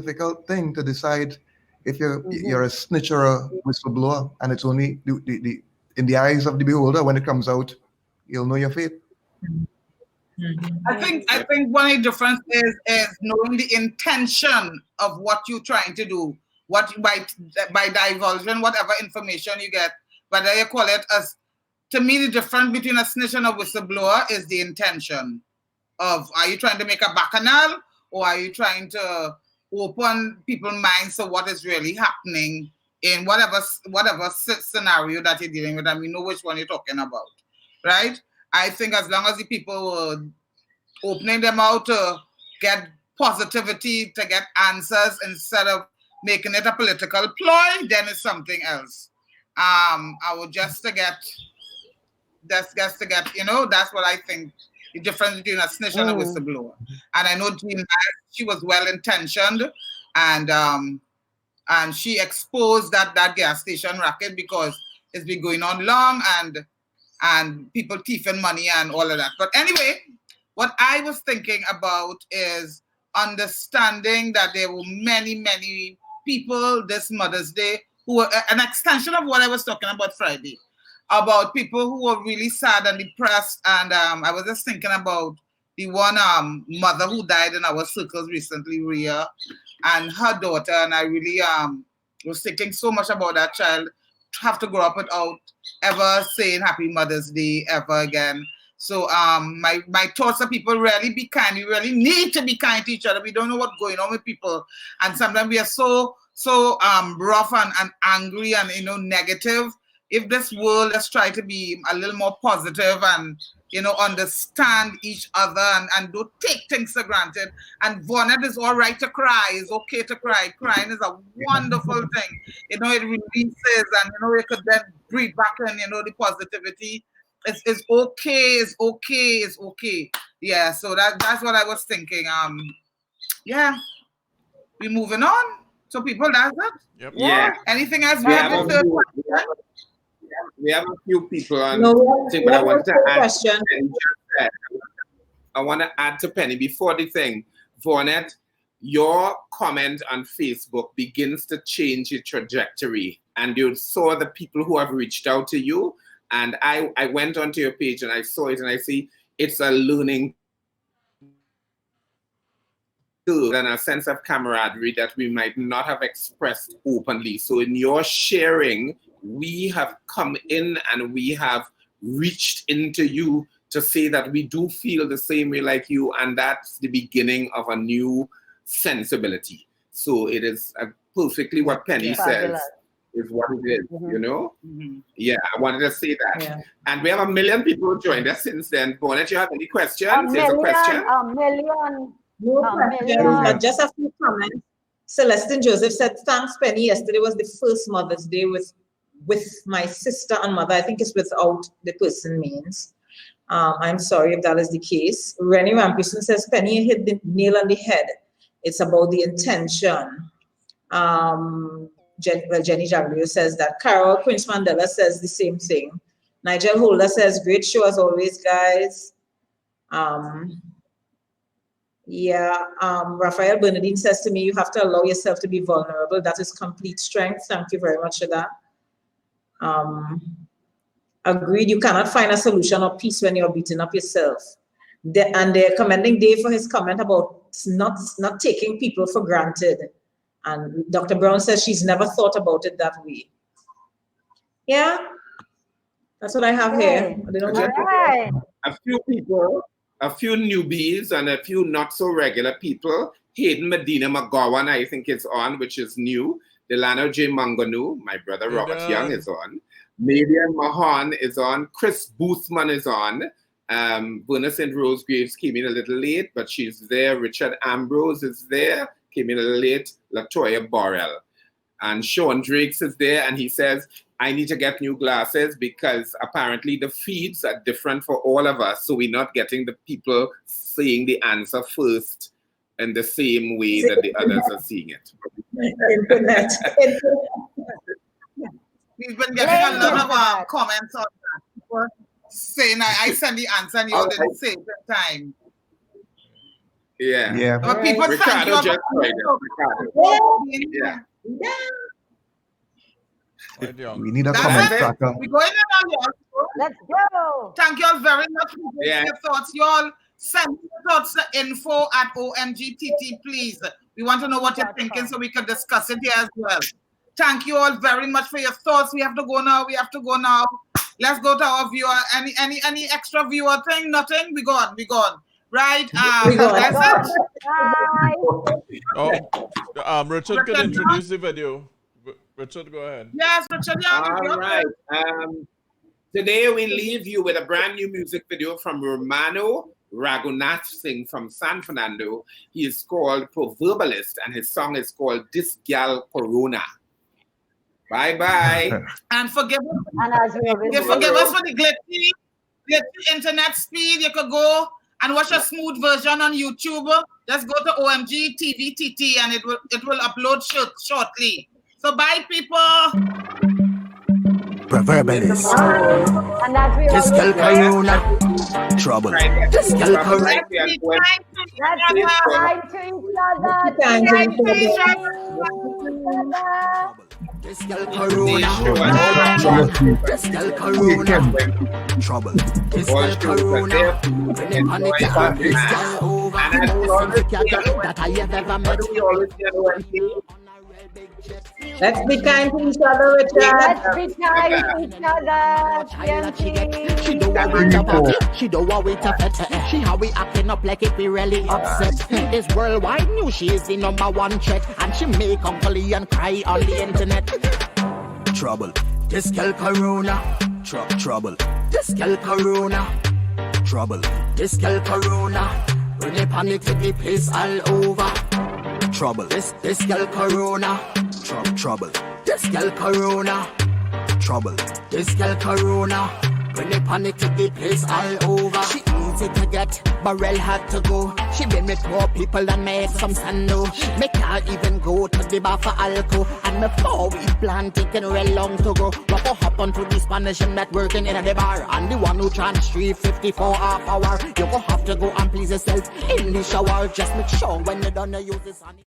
[SPEAKER 4] thing to decide if you're a snitch or a whistleblower, and it's only in the eyes of the beholder. When it comes out, you'll know your fate.
[SPEAKER 1] I think one of the difference is knowing the intention of what you're trying to do. What by divulging whatever information you get, whether you call it as. To me, the difference between a snitch and a whistleblower is the intention of, are you trying to make a bacchanal, or are you trying to open people's minds to what is really happening in whatever scenario that you're dealing with, and we know which one you're talking about, right? I think as long as the people were opening them out to get positivity, to get answers instead of making it a political ploy, then it's something else. I would just to get, that's what I think the difference between a snitch and a whistleblower. And I know Jean, she was well intentioned, and she exposed that gas station racket because it's been going on long, and people thieving money and all of that. But anyway, what I was thinking about is understanding that there were many, many people this Mother's Day who were an extension of what I was talking about Friday, about people who were really sad and depressed. And I was just thinking about the one mother who died in our circles recently, Rhea, and her daughter. And I really was thinking so much about that child have to grow up without ever saying Happy Mother's Day ever again. So my thoughts are, people really be kind. We really need to be kind to each other. We don't know what's going on with people, and sometimes we are so rough and angry and negative. If this world, let's try to be a little more positive and understand each other and don't take things for granted. And Vaughnette is all right to cry. It's okay to cry. Crying is a wonderful thing. It releases, and you could then breathe back in the positivity. It's okay. It's okay. It's okay. Yeah. So that's what I was thinking. Yeah. We moving on. So people, that's it.
[SPEAKER 3] Yep.
[SPEAKER 5] Yeah.
[SPEAKER 1] Anything else?
[SPEAKER 5] We have a few people on.
[SPEAKER 6] No,
[SPEAKER 5] but I want to add.
[SPEAKER 6] Question.
[SPEAKER 5] I want to add to Penny before the thing. Vaughnette, your comment on Facebook begins to change your trajectory, and you saw the people who have reached out to you. And I went onto your page and I saw it, and I see it's a learning tool and a sense of camaraderie that we might not have expressed openly. So in your sharing, we have come in and we have reached into you to say that we do feel the same way like you, and that's the beginning of a new sensibility. So it is perfectly what Penny says is what it is, Yeah, I wanted to say that.
[SPEAKER 6] Yeah.
[SPEAKER 5] And we have 1 million people who joined us since then. Vaughnette, you have any questions?
[SPEAKER 2] A
[SPEAKER 5] There's
[SPEAKER 2] million.
[SPEAKER 6] No questions, but just a few comments. Celestine Joseph said, thanks, Penny. Yesterday was the first Mother's Day with my sister and mother. I think it's without the person names. I'm sorry if that is the case. Rennie Rampeson says, Penny hit the nail on the head. It's about the intention. Jenny Jaglio says that. Carol Prince Mandela says the same thing. Nigel Holder says, great show as always, guys. Raphael Bernardine says to me, you have to allow yourself to be vulnerable. That is complete strength. Thank you very much for that. Agreed, you cannot find a solution or peace when you're beating up yourself. And they're commending Dave for his comment about not taking people for granted. And Dr. Brown says she's never thought about it that way. Yeah, that's what I have here.
[SPEAKER 5] A few people, a few newbies, and a few not so regular people. Hayden Medina McGowan, I think, is on, which is new. Delano J. Manganu, my brother Robert Young, is on. Marian Mahan is on. Chris Boothman is on. Verna St. Rose Graves came in a little late, but she's there. Richard Ambrose is there, came in a little late. Latoya Borrell. And Sean Drakes is there, and he says, I need to get new glasses because apparently the feeds are different for all of us. So we're not getting the people saying the answer first in the same way that the others are seeing it.
[SPEAKER 6] Internet.
[SPEAKER 1] We've been getting a lot of comments on that. People saying I send the answer and you didn't say it in time.
[SPEAKER 5] Yeah.
[SPEAKER 1] But people thank you.
[SPEAKER 5] Ricardo.
[SPEAKER 6] Yeah.
[SPEAKER 4] We need a comment tracker.
[SPEAKER 1] We're going on, y'all.
[SPEAKER 2] Let's go.
[SPEAKER 1] Thank you all very much for your thoughts. Y'all send your thoughts to info@OMGTT, please. We want to know what you're thinking so we can discuss it here as well. Thank you all very much for your thoughts. We have to go now. Let's go to our viewer. Any extra viewer thing? Nothing? We gone. Right? That's it.
[SPEAKER 3] Richard can introduce the video. Richard, go ahead.
[SPEAKER 1] Yes, Richard.
[SPEAKER 5] All right. Today we leave you with a brand new music video from Ragoobarsingh from San Fernando. He is called Proverbalist, and his song is called This Gal Corona. Bye-bye.
[SPEAKER 1] And forgive us for the glitchy internet speed. You could go and watch a smooth version on YouTube. Just go to OMG TVTT and it will upload shortly. So bye, people.
[SPEAKER 18] Proverbalist.
[SPEAKER 2] And that's we
[SPEAKER 18] This girl Corona. Trouble. This girl Corona.
[SPEAKER 2] Let's be kind to each other.
[SPEAKER 18] This girl Corona. This girl Corona. Trouble. This girl Corona. When they panic, this girl over. That I have ever met.
[SPEAKER 6] Let's be kind to each other, Richard.
[SPEAKER 2] Let's be kind to each other.
[SPEAKER 14] She don't want wait up. She don't want wait up. She how we acting up like if we really upset. This worldwide news, she is the #1 check, and she make Uncle Ian cry on the internet.
[SPEAKER 18] Trouble. This girl Corona. Trouble. This girl Corona. Trouble. This girl Corona. When they panic, the place all over. Trouble. This girl Corona. Trouble. This girl Corona. Trouble. This girl Corona. When they panic, the place all over. She easy to get, but real hard to go. She been with poor people and make some sando. Me can't even go to the bar for alcohol. And before we plan, taking real long to go. What will happen to the Spanish that working in the bar? And the one who trans 354 half hour. You go have to go and please yourself in the shower. Just make sure when you're done, you use this honey.